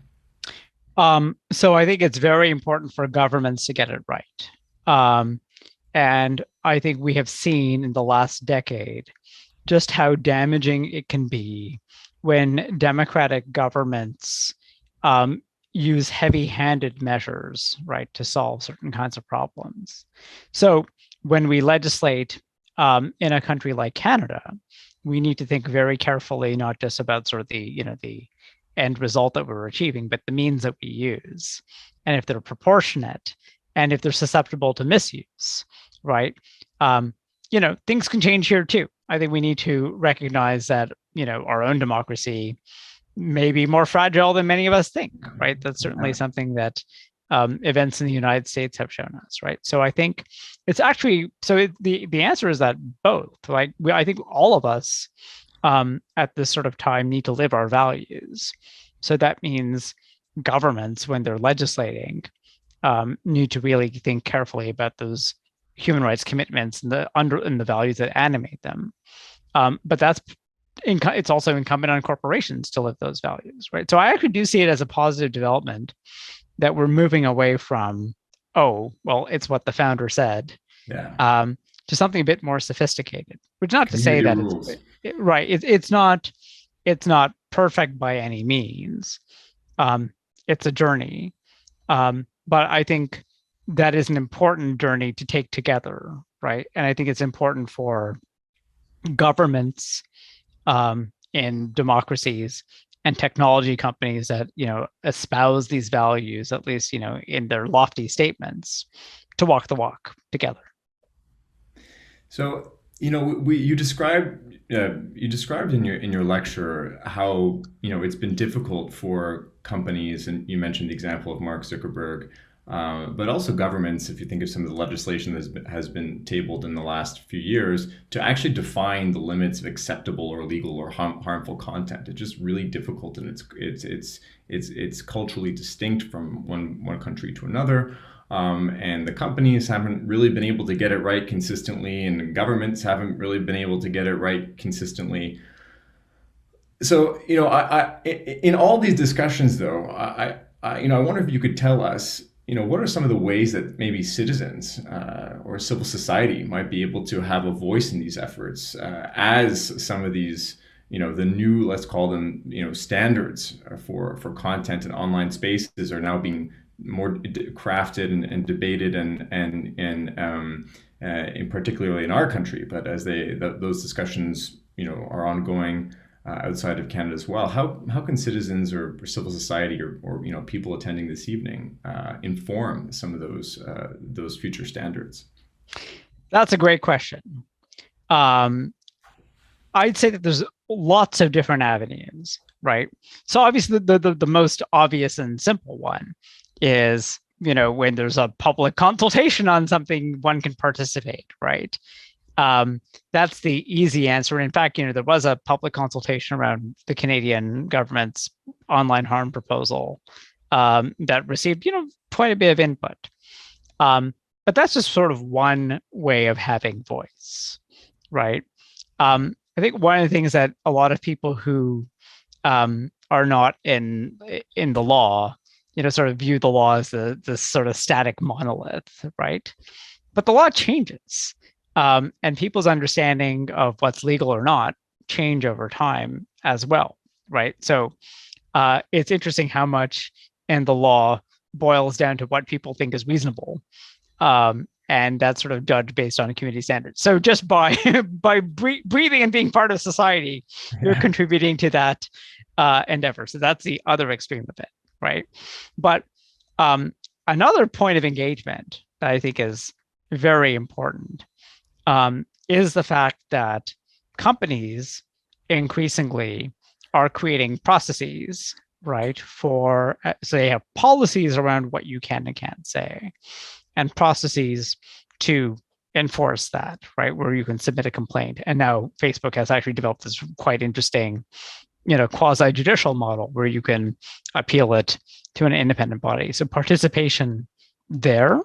Speaker 3: So I think it's very important for governments to get it right. And I think we have seen in the last decade just how damaging it can be when democratic governments use heavy-handed measures, right, to solve certain kinds of problems. So when we legislate in a country like Canada, we need to think very carefully, not just about sort of the end result that we're achieving, but the means that we use, and if they're proportionate, and if they're susceptible to misuse, right? Things can change here too. I think we need to recognize that our own democracy may be more fragile than many of us think, right? That's certainly something that events in the United States have shown us, right? So I think it's actually, the answer is that both, like I think all of us at this sort of time need to live our values. So that means governments, when they're legislating, need to really think carefully about those human rights commitments and the values that animate them. But it's also incumbent on corporations to live those values, right? So I actually do see it as a positive development that we're moving away from, it's what the founder said, to something a bit more sophisticated. Which not to say that it's not perfect by any means. It's a journey, but I think that is an important journey to take together, right? And I think it's important for governments in democracies and technology companies that espouse these values, at least in their lofty statements, to walk the walk together.
Speaker 2: So you described in your lecture how it's been difficult for companies, and you mentioned the example of Mark Zuckerberg, but also governments, if you think of some of the legislation that has been tabled in the last few years, to actually define the limits of acceptable or legal or harmful content. It's just really difficult, and it's culturally distinct from one country to another. And the companies haven't really been able to get it right consistently, and the governments haven't really been able to get it right consistently. So, in all these discussions, though, I wonder if you could tell us, what are some of the ways that maybe citizens or civil society might be able to have a voice in these efforts as some of these, the new, let's call them, standards for content and online spaces are now being more crafted and debated and in particularly in our country, but as those discussions, are ongoing outside of Canada as well. How can citizens or civil society or people attending this evening inform some of those future standards?
Speaker 3: That's a great question. I'd say that there's lots of different avenues, right? So obviously the most obvious and simple one is, when there's a public consultation on something, one can participate, right? That's the easy answer. In fact, there was a public consultation around the Canadian government's online harm proposal that received, quite a bit of input. But that's just sort of one way of having voice, right? I think one of the things that a lot of people who are not in the law, sort of view the law as this sort of static monolith, right? But the law changes. And people's understanding of what's legal or not change over time as well, right? So it's interesting how much in the law boils down to what people think is reasonable, and that's sort of judged based on community standards. So just by breathing and being part of society, you're contributing to that endeavor. So that's the other extreme of it, right? But another point of engagement that I think is very important is the fact that companies increasingly are creating processes, right? So they have policies around what you can and can't say, and processes to enforce that, right? Where you can submit a complaint. And now Facebook has actually developed this quite interesting, quasi-judicial model where you can appeal it to an independent body. So participation there,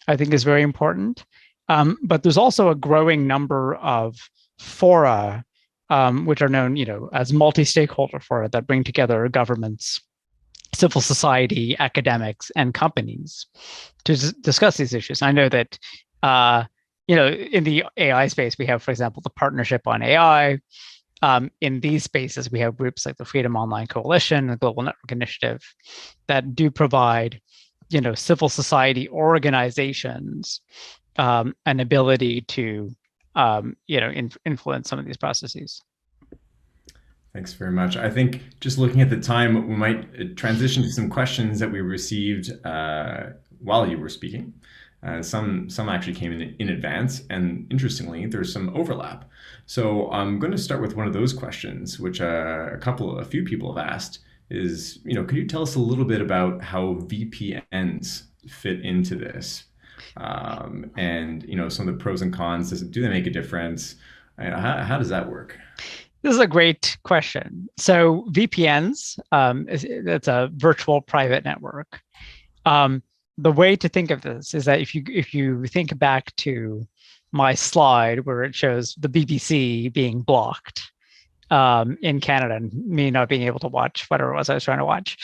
Speaker 3: I think, is very important. But there's also a growing number of fora, which are known, as multi-stakeholder fora that bring together governments, civil society, academics, and companies to discuss these issues. I know that, in the AI space, we have, for example, the Partnership on AI. In these spaces, we have groups like the Freedom Online Coalition, the Global Network Initiative, that do provide, civil society organizations an ability to, influence some of these processes.
Speaker 2: Thanks very much. I think just looking at the time, we might transition to some questions that we received while you were speaking. Some actually came in advance, and interestingly, there's some overlap. So I'm going to start with one of those questions, which a few people have asked. Is could you tell us a little bit about how VPNs fit into this? And some of the pros and cons. Do they make a difference? How does that work?
Speaker 3: This is a great question. So VPNs, it's a virtual private network. The way to think of this is that if you think back to my slide where it shows the BBC being blocked in Canada and me not being able to watch whatever it was I was trying to watch.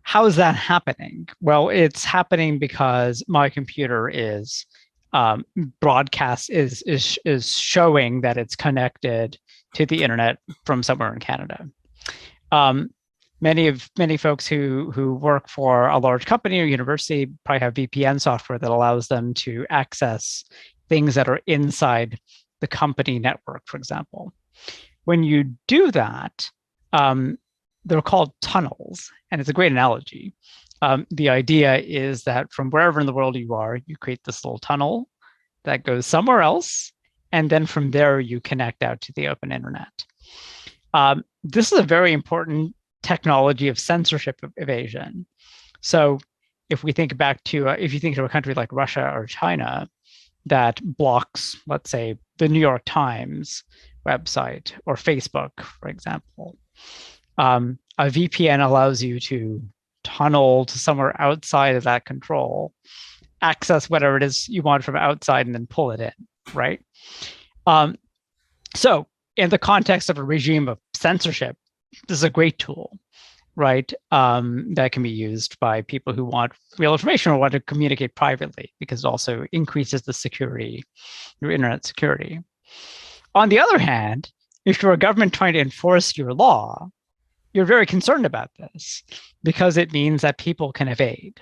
Speaker 3: How is that happening? Well, it's happening because my computer is broadcast is showing that it's connected to the internet from somewhere in Canada. Many folks who work for a large company or university probably have VPN software that allows them to access things that are inside the company network, for example. When you do that, they're called tunnels, and it's a great analogy. The idea is that from wherever in the world you are, you create this little tunnel that goes somewhere else, and then from there you connect out to the open internet. This is a very important technology of censorship evasion. So if we think back to, if you think of a country like Russia or China that blocks, let's say, the New York Times website or Facebook, for example, a VPN allows you to tunnel to somewhere outside of that control, access whatever it is you want from outside, and then pull it in, right? So in the context of a regime of censorship, this is a great tool. right? That can be used by people who want real information or want to communicate privately, because it also increases the security, your internet security. On the other hand, if you're a government trying to enforce your law, you're very concerned about this because it means that people can evade,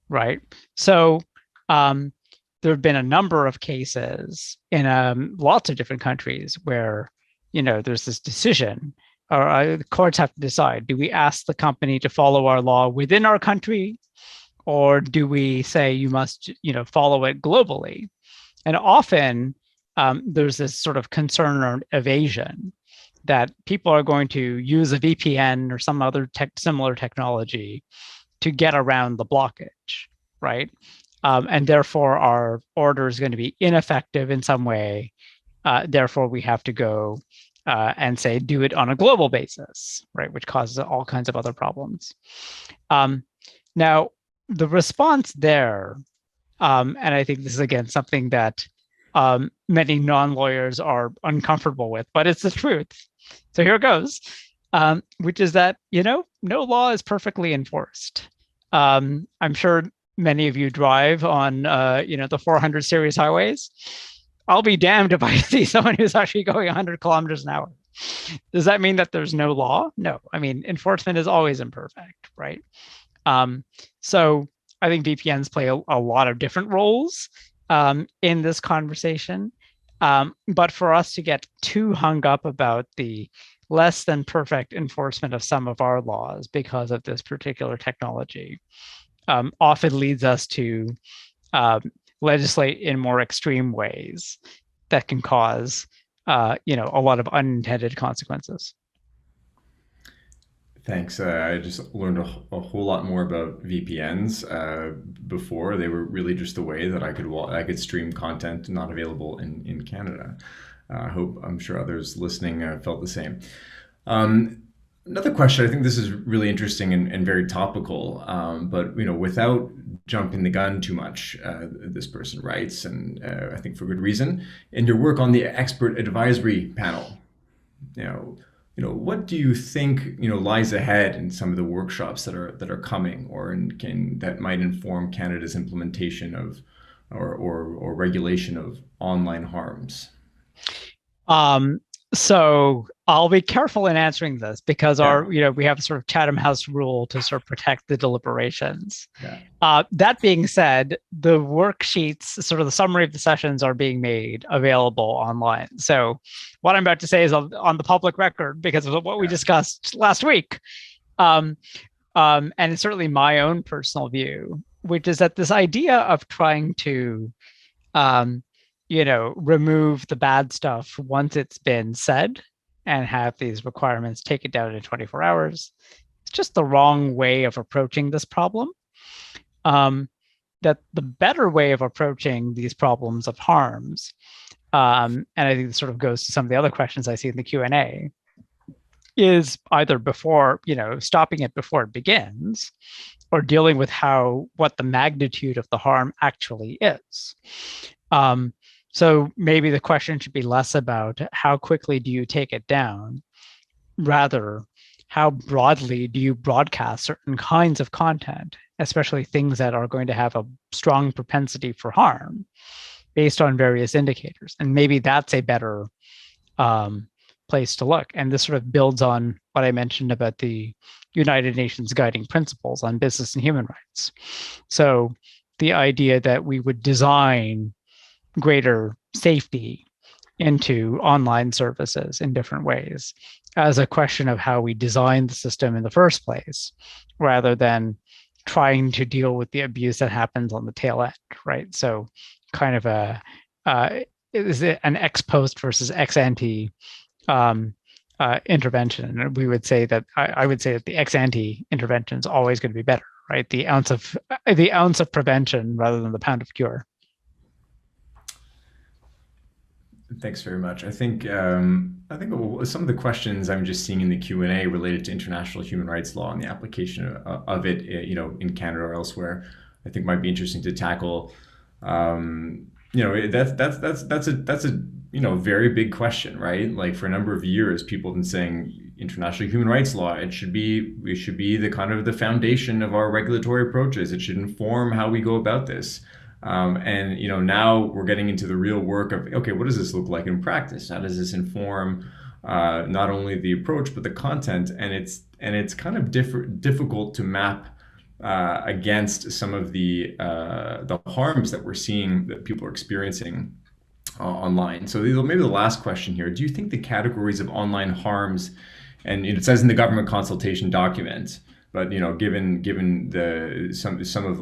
Speaker 3: right? So there have been a number of cases in lots of different countries where, there's this decision, or the courts have to decide, do we ask the company to follow our law within our country, or do we say you must, follow it globally? And often there's this sort of concern or evasion that people are going to use a VPN or some other similar technology to get around the blockage, right? And therefore our order is going to be ineffective in some way. Therefore, we have to go and say, do it on a global basis, right? Which causes all kinds of other problems. Now, the response there, and I think this is, again, something that many non-lawyers are uncomfortable with, but it's the truth. So here it goes, which is that, no law is perfectly enforced. I'm sure many of you drive on, the 400 series highways. I'll be damned if I see someone who's actually going 100 kilometers an hour. Does that mean that there's no law? No. I mean, enforcement is always imperfect, right? So I think VPNs play a lot of different roles in this conversation. But for us to get too hung up about the less than perfect enforcement of some of our laws because of this particular technology often leads us to legislate in more extreme ways that can cause, a lot of unintended consequences.
Speaker 2: Thanks. I just learned a whole lot more about VPNs. Before, they were really just a way that I could stream content not available in Canada. I'm sure others listening felt the same. Another question, I think this is really interesting and very topical, but without jumping the gun too much, this person writes, and I think for good reason, in your work on the expert advisory panel, what do you think lies ahead in some of the workshops that are coming, or that might inform Canada's implementation of or regulation of online harms?
Speaker 3: So I'll be careful in answering this because we have sort of Chatham House rule to sort of protect the deliberations. Yeah. That being said, the worksheets, sort of the summary of the sessions, are being made available online. So what I'm about to say is on the public record because of what we discussed last week. And it's certainly my own personal view, which is that this idea of trying to remove the bad stuff once it's been said and have these requirements take it down in 24 hours. It's just the wrong way of approaching this problem. That the better way of approaching these problems of harms, and I think this sort of goes to some of the other questions I see in the Q&A, is either stopping it before it begins, or dealing with what the magnitude of the harm actually is. So maybe the question should be less about how quickly do you take it down, rather how broadly do you broadcast certain kinds of content, especially things that are going to have a strong propensity for harm based on various indicators. And maybe that's a better place to look. And this sort of builds on what I mentioned about the United Nations guiding principles on business and human rights. So the idea that we would design greater safety into online services in different ways as a question of how we design the system in the first place, rather than trying to deal with the abuse that happens on the tail end, right? So kind of is it an ex post versus ex ante intervention? And we would say that I would say that the ex ante intervention is always going to be better, right? The ounce of prevention rather than the pound of cure.
Speaker 2: Thanks very much. I think some of the questions I'm just seeing in the Q&A related to international human rights law and the application of it, in Canada or elsewhere, I think might be interesting to tackle. That's a very big question, right? Like, for a number of years, people have been saying international human rights law. It should be the kind of the foundation of our regulatory approaches. It should inform how we go about this. And now we're getting into the real work of, okay, what does this look like in practice? How does this inform not only the approach but the content? And it's kind of difficult to map against some of the harms that we're seeing that people are experiencing online. So maybe the last question here: do you think the categories of online harms, and it says in the government consultation document, but given some of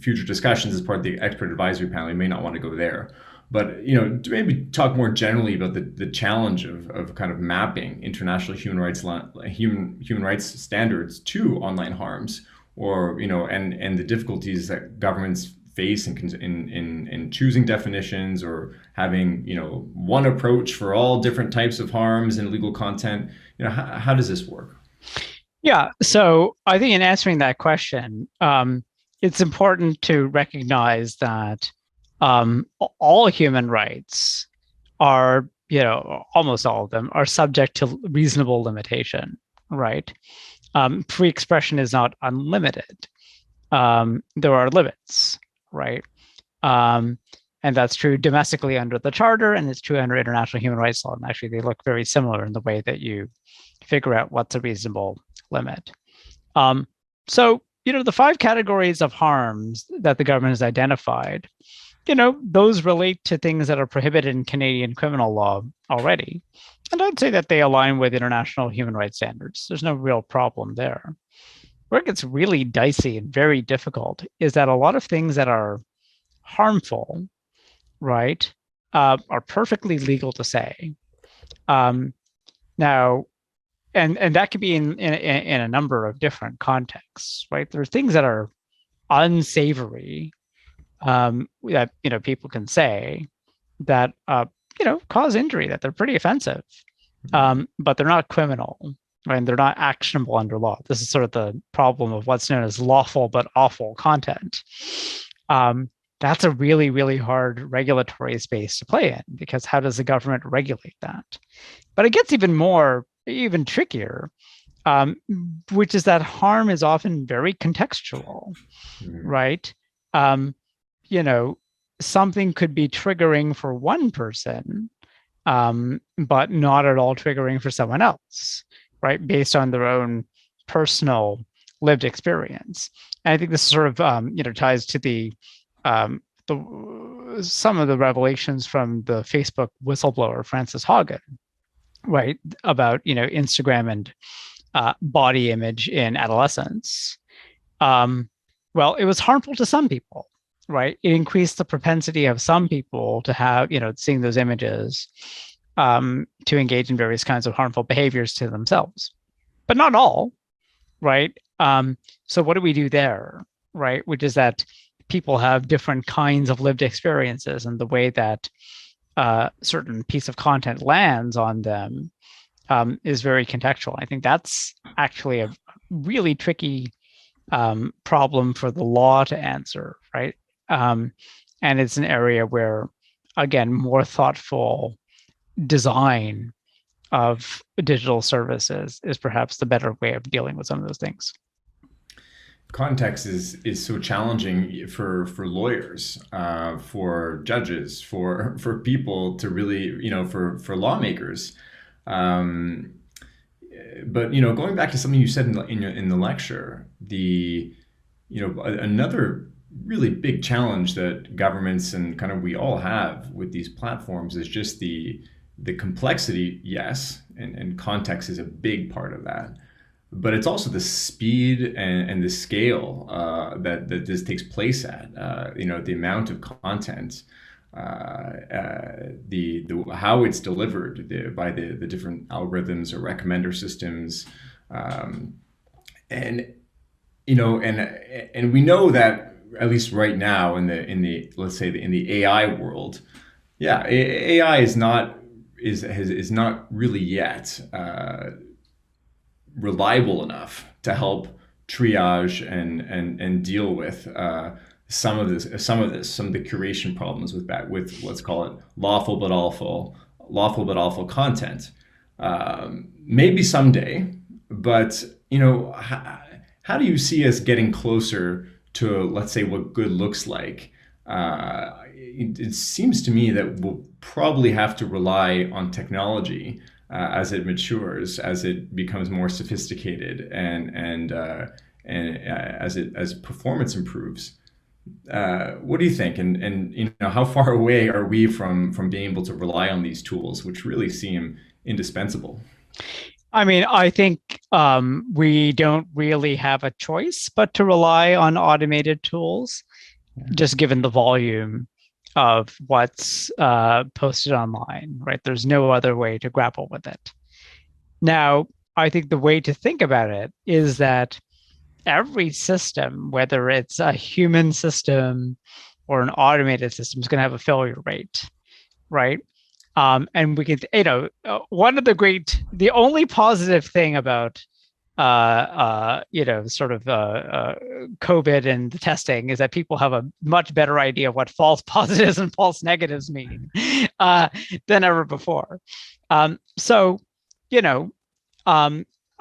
Speaker 2: future discussions as part of the expert advisory panel, you may not want to go there. But to maybe talk more generally about the challenge of kind of mapping international human rights standards to online harms, or and the difficulties that governments face in choosing definitions, or having one approach for all different types of harms and illegal content. How does this work?
Speaker 3: Yeah, so I think in answering that question, it's important to recognize that all human rights are, almost all of them are subject to reasonable limitation, right? Free expression is not unlimited. There are limits, right? And that's true domestically under the Charter, and it's true under international human rights law. And actually, they look very similar in the way that you figure out what's a reasonable limit. So, the 5 categories of harms that the government has identified, those relate to things that are prohibited in Canadian criminal law already. And I'd say that they align with international human rights standards. There's no real problem there. Where it gets really dicey and very difficult is that a lot of things that are harmful, right, are perfectly legal to say. Now, and that could be in a number of different contexts, right? There are things that are unsavory that people can say that cause injury, that they're pretty offensive, but they're not criminal, right? And they're not actionable under law. This is sort of the problem of what's known as lawful but awful content. That's a really, really hard regulatory space to play in, because how does the government regulate that? But it gets even trickier, which is that harm is often very contextual, right? Something could be triggering for one person, but not at all triggering for someone else, right? Based on their own personal lived experience. And I think this sort of, ties to some of the revelations from the Facebook whistleblower, Frances Haugen, right? About, Instagram and body image in adolescence. Well, it was harmful to some people, right? It increased the propensity of some people to have, seeing those images, to engage in various kinds of harmful behaviors to themselves, but not all, right? So what do we do there, right? Which is that people have different kinds of lived experiences, and the way that certain piece of content lands on them is very contextual. I think that's actually a really tricky problem for the law to answer, right? And it's an area where, again, more thoughtful design of digital services is perhaps the better way of dealing with some of those things.
Speaker 2: Context is so challenging for lawyers, for judges, for people to really, for lawmakers. But going back to something you said in the lecture, another really big challenge that governments and kind of we all have with these platforms is just the complexity, yes, and context is a big part of that. But it's also the speed and the scale that this takes place at. The amount of content, how it's delivered by the different algorithms or recommender systems, and we know that at least right now in the let's say in the AI world, AI is not really yet reliable enough to help triage and deal with some of the curation problems with let's call it lawful but awful content. Maybe someday, but how do you see us getting closer to, let's say, what good looks like? It seems to me that we'll probably have to rely on technology as it matures, as it becomes more sophisticated, and as performance improves. What do you think? And how far away are we from being able to rely on these tools, which really seem indispensable?
Speaker 3: I mean, I think we don't really have a choice but to rely on automated tools, just given the volume of what's posted online, right? There's no other way to grapple with it. Now, I think the way to think about it is that every system, whether it's a human system or an automated system, is going to have a failure rate, right? And we can, one of the only positive thing about, COVID and the testing is that people have a much better idea of what false positives and false negatives mean than ever before.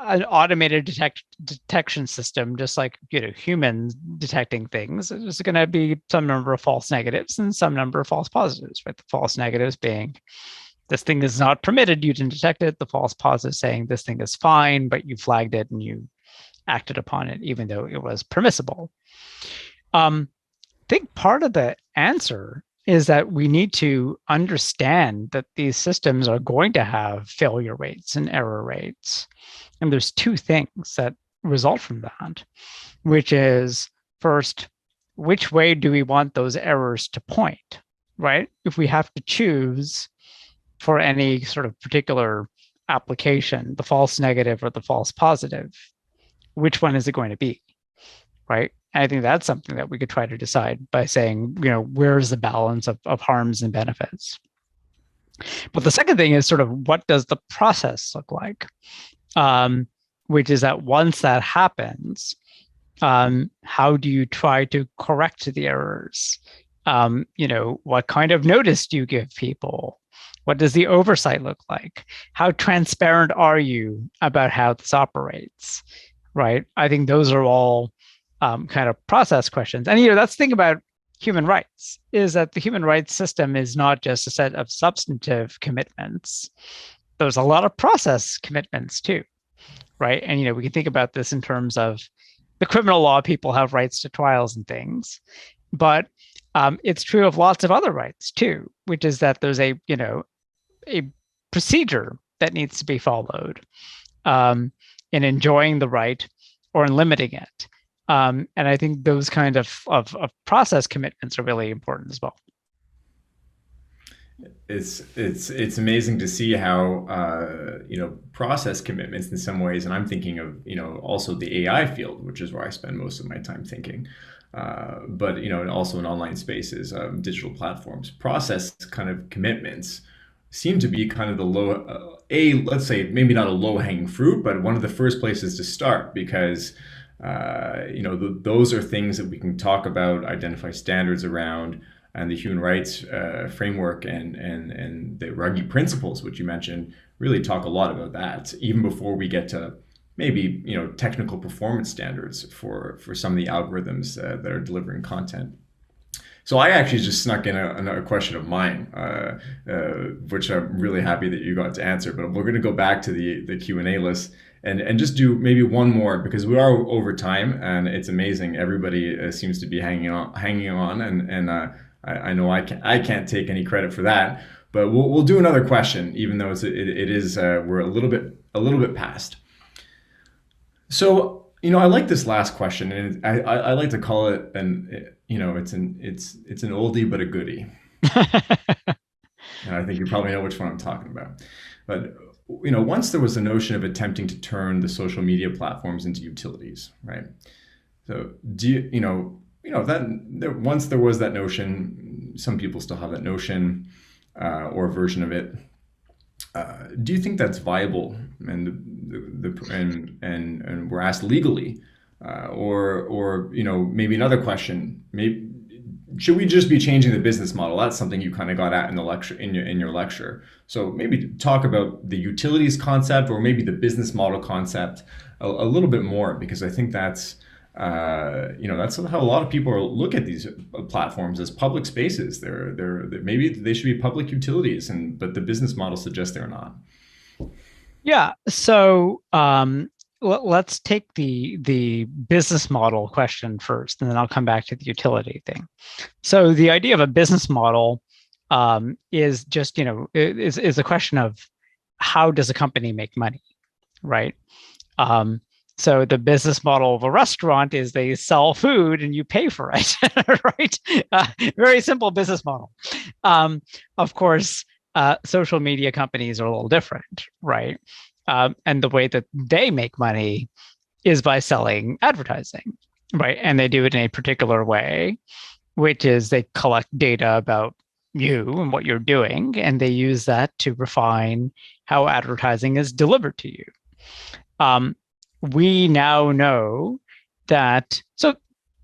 Speaker 3: An automated detection system, just like humans detecting things, is going to be some number of false negatives and some number of false positives, right? The false negatives being this thing is not permitted, you didn't detect it. The false positive saying this thing is fine, but you flagged it and you acted upon it even though it was permissible. I think part of the answer is that we need to understand that these systems are going to have failure rates and error rates. And there's two things that result from that, which is, first, which way do we want those errors to point, right? If we have to choose for any sort of particular application, the false negative or the false positive, which one is it going to be, right? And I think that's something that we could try to decide by saying, where's the balance of harms and benefits? But the second thing is sort of, what does the process look like? Which is that once that happens, how do you try to correct the errors? What kind of notice do you give people? What does the oversight look like? How transparent are you about how this operates, right? I think those are all kind of process questions. And that's the thing about human rights, is that the human rights system is not just a set of substantive commitments. There's a lot of process commitments too, right? And we can think about this in terms of the criminal law. People have rights to trials and things, but it's true of lots of other rights too, which is that there's a procedure that needs to be followed in enjoying the right or in limiting it. And I think those kind of process commitments are really important as well.
Speaker 2: It's amazing to see how process commitments in some ways, and I'm thinking of also the AI field, which is where I spend most of my time thinking, but and also in online spaces, digital platforms, process kind of commitments seem to be kind of the let's say maybe not a low-hanging fruit, but one of the first places to start, because those are things that we can talk about, identify standards around, and the human rights framework and the Ruggie principles, which you mentioned, really talk a lot about that, even before we get to maybe technical performance standards for some of the algorithms that are delivering content. So I actually just snuck in a question of mine, which I'm really happy that you got to answer. But we're going to go back to the Q&A list and just do maybe one more, because we are over time, and it's amazing. Everybody seems to be hanging on, and I know I can't take any credit for that. But we'll do another question, even though it is we're a little bit past. So I like this last question, and I like to call it it's an oldie but a goodie. And I think you probably know which one I'm talking about. But once there was the notion of attempting to turn the social media platforms into utilities, right? So once there was that notion, some people still have that notion or a version of it. Do you think that's viable? And we're asked legally, or maybe another question. Maybe should we just be changing the business model? That's something you kind of got at in the lecture, in your lecture. So maybe talk about the utilities concept, or maybe the business model concept a little bit more, because I think that's that's how a lot of people look at these platforms, as public spaces. They're maybe they should be public utilities, but the business model suggests they're not.
Speaker 3: Yeah. So let's take the business model question first, and then I'll come back to the utility thing. So the idea of a business model is just, is a question of how does a company make money, right? So the business model of a restaurant is they sell food and you pay for it, right? Very simple business model. Of course, social media companies are a little different, right? And the way that they make money is by selling advertising, right? And they do it in a particular way, which is they collect data about you and what you're doing, and they use that to refine how advertising is delivered to you. We now know that, so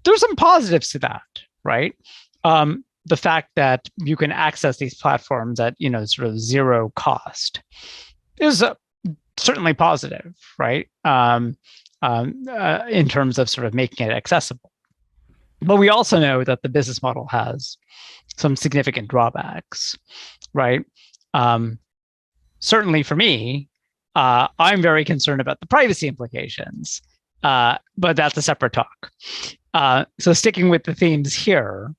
Speaker 3: there's some positives to that, right? The fact that you can access these platforms at, sort of zero cost is certainly positive, right? In terms of sort of making it accessible. But we also know that the business model has some significant drawbacks, right? Certainly for me, I'm very concerned about the privacy implications, but that's a separate talk. So sticking with the themes here,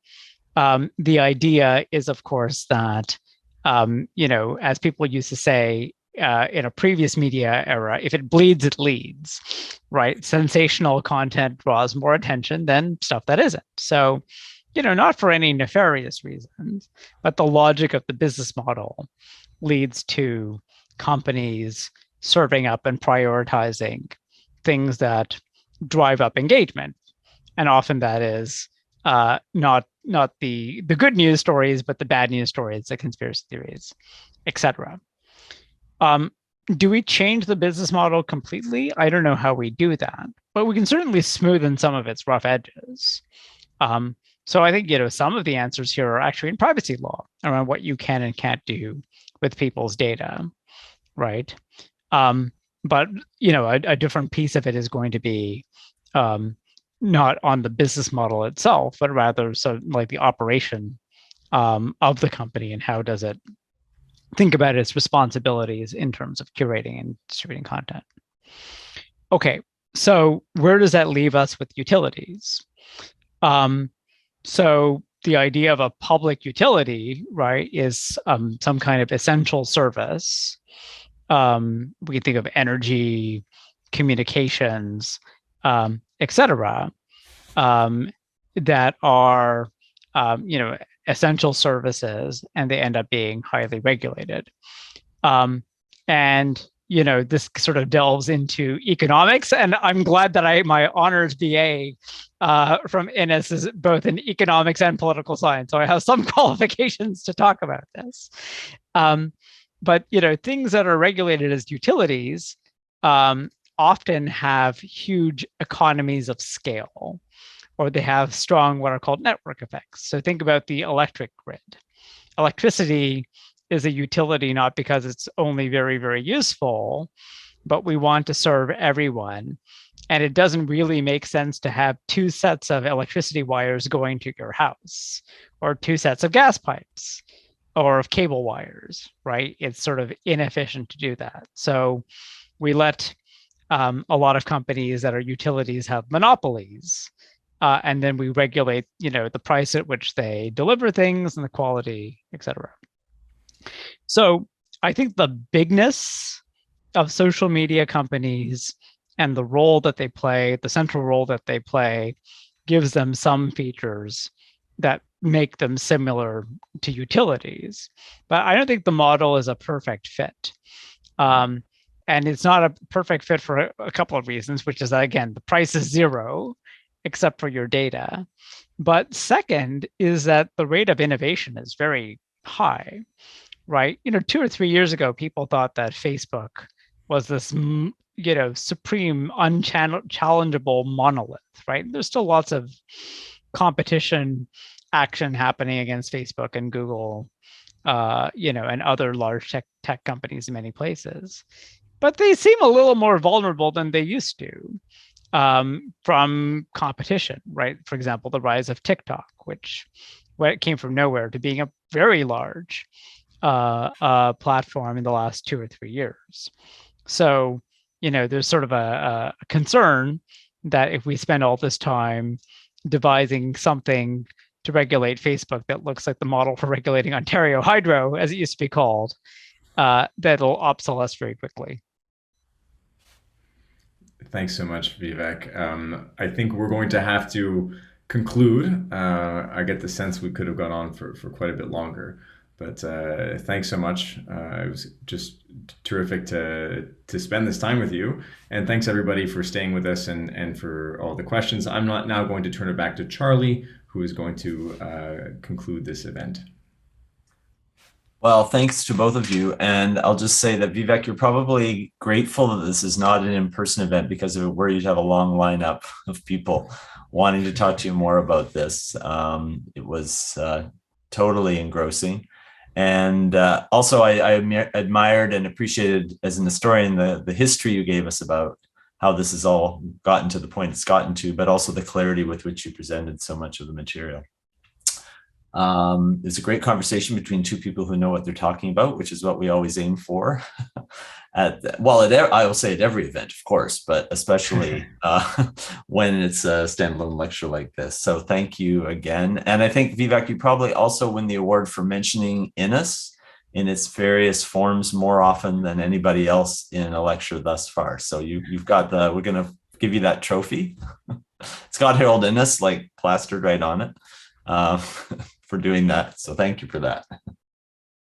Speaker 3: the idea is, of course, that, as people used to say in a previous media era, if it bleeds, it leads, right? Sensational content draws more attention than stuff that isn't. So, not for any nefarious reasons, but the logic of the business model leads to companies serving up and prioritizing things that drive up engagement. And often that is not the good news stories, but the bad news stories, the conspiracy theories, etc. Do we change the business model completely? I don't know how we do that, but we can certainly smoothen some of its rough edges. So I think, some of the answers here are actually in privacy law around what you can and can't do with people's data, right? But, a different piece of it is going to be not on the business model itself, but rather like the operation of the company, and how does it think about its responsibilities in terms of curating and distributing content. Okay, so where does that leave us with utilities? So the idea of a public utility, right, is some kind of essential service. We can think of energy, communications, etc., that are, essential services, and they end up being highly regulated. And this sort of delves into economics, and I'm glad that my honors BA from Innis is both in economics and political science, so I have some qualifications to talk about this. But things that are regulated as utilities often have huge economies of scale, or they have strong what are called network effects. So think about the electric grid. Electricity is a utility not because it's only very, very useful, but we want to serve everyone. And it doesn't really make sense to have two sets of electricity wires going to your house, or two sets of gas pipes, or of cable wires, right? It's sort of inefficient to do that. So we let a lot of companies that are utilities have monopolies. And then we regulate, the price at which they deliver things and the quality, et cetera. So I think the bigness of social media companies and the role that they play, the central role that they play, gives them some features that make them similar to utilities. But I don't think the model is a perfect fit. And it's not a perfect fit for a couple of reasons, which is that, again, the price is zero, except for your data. But second is that the rate of innovation is very high, right? 2 or 3 years ago, people thought that Facebook was this, supreme, unchallengeable monolith, right? There's still lots of competition action happening against Facebook and Google, and other large tech companies in many places. But they seem a little more vulnerable than they used to from competition, right? For example, the rise of TikTok, which came from nowhere to being a very large platform in the last 2 or 3 years. So, there's sort of a concern that if we spend all this time devising something to regulate Facebook that looks like the model for regulating Ontario Hydro, as it used to be called, that'll obsolesce very quickly.
Speaker 2: Thanks so much, Vivek. I think we're going to have to conclude. I get the sense we could have gone on for quite a bit longer, but thanks so much. It was just terrific to spend this time with you. And thanks everybody for staying with us and for all the questions. I'm now going to turn it back to Charlie, who is going to conclude this event.
Speaker 1: Well, thanks to both of you. And I'll just say that, Vivek, you're probably grateful that this is not an in-person event, because if it were, you'd have a long lineup of people wanting to talk to you more about this. It was totally engrossing. And also, I admired and appreciated, as an historian, the history you gave us about how this has all gotten to the point it's gotten to, but also the clarity with which you presented so much of the material. It's a great conversation between two people who know what they're talking about, which is what we always aim for. I will say at every event, of course, but especially when it's a standalone lecture like this. So thank you again. And I think, Vivek, you probably also win the award for mentioning Innis in its various forms more often than anybody else in a lecture thus far. So you've got we're going to give you that trophy. It's got Harold Innis like plastered right on it. For doing that. So thank you for that.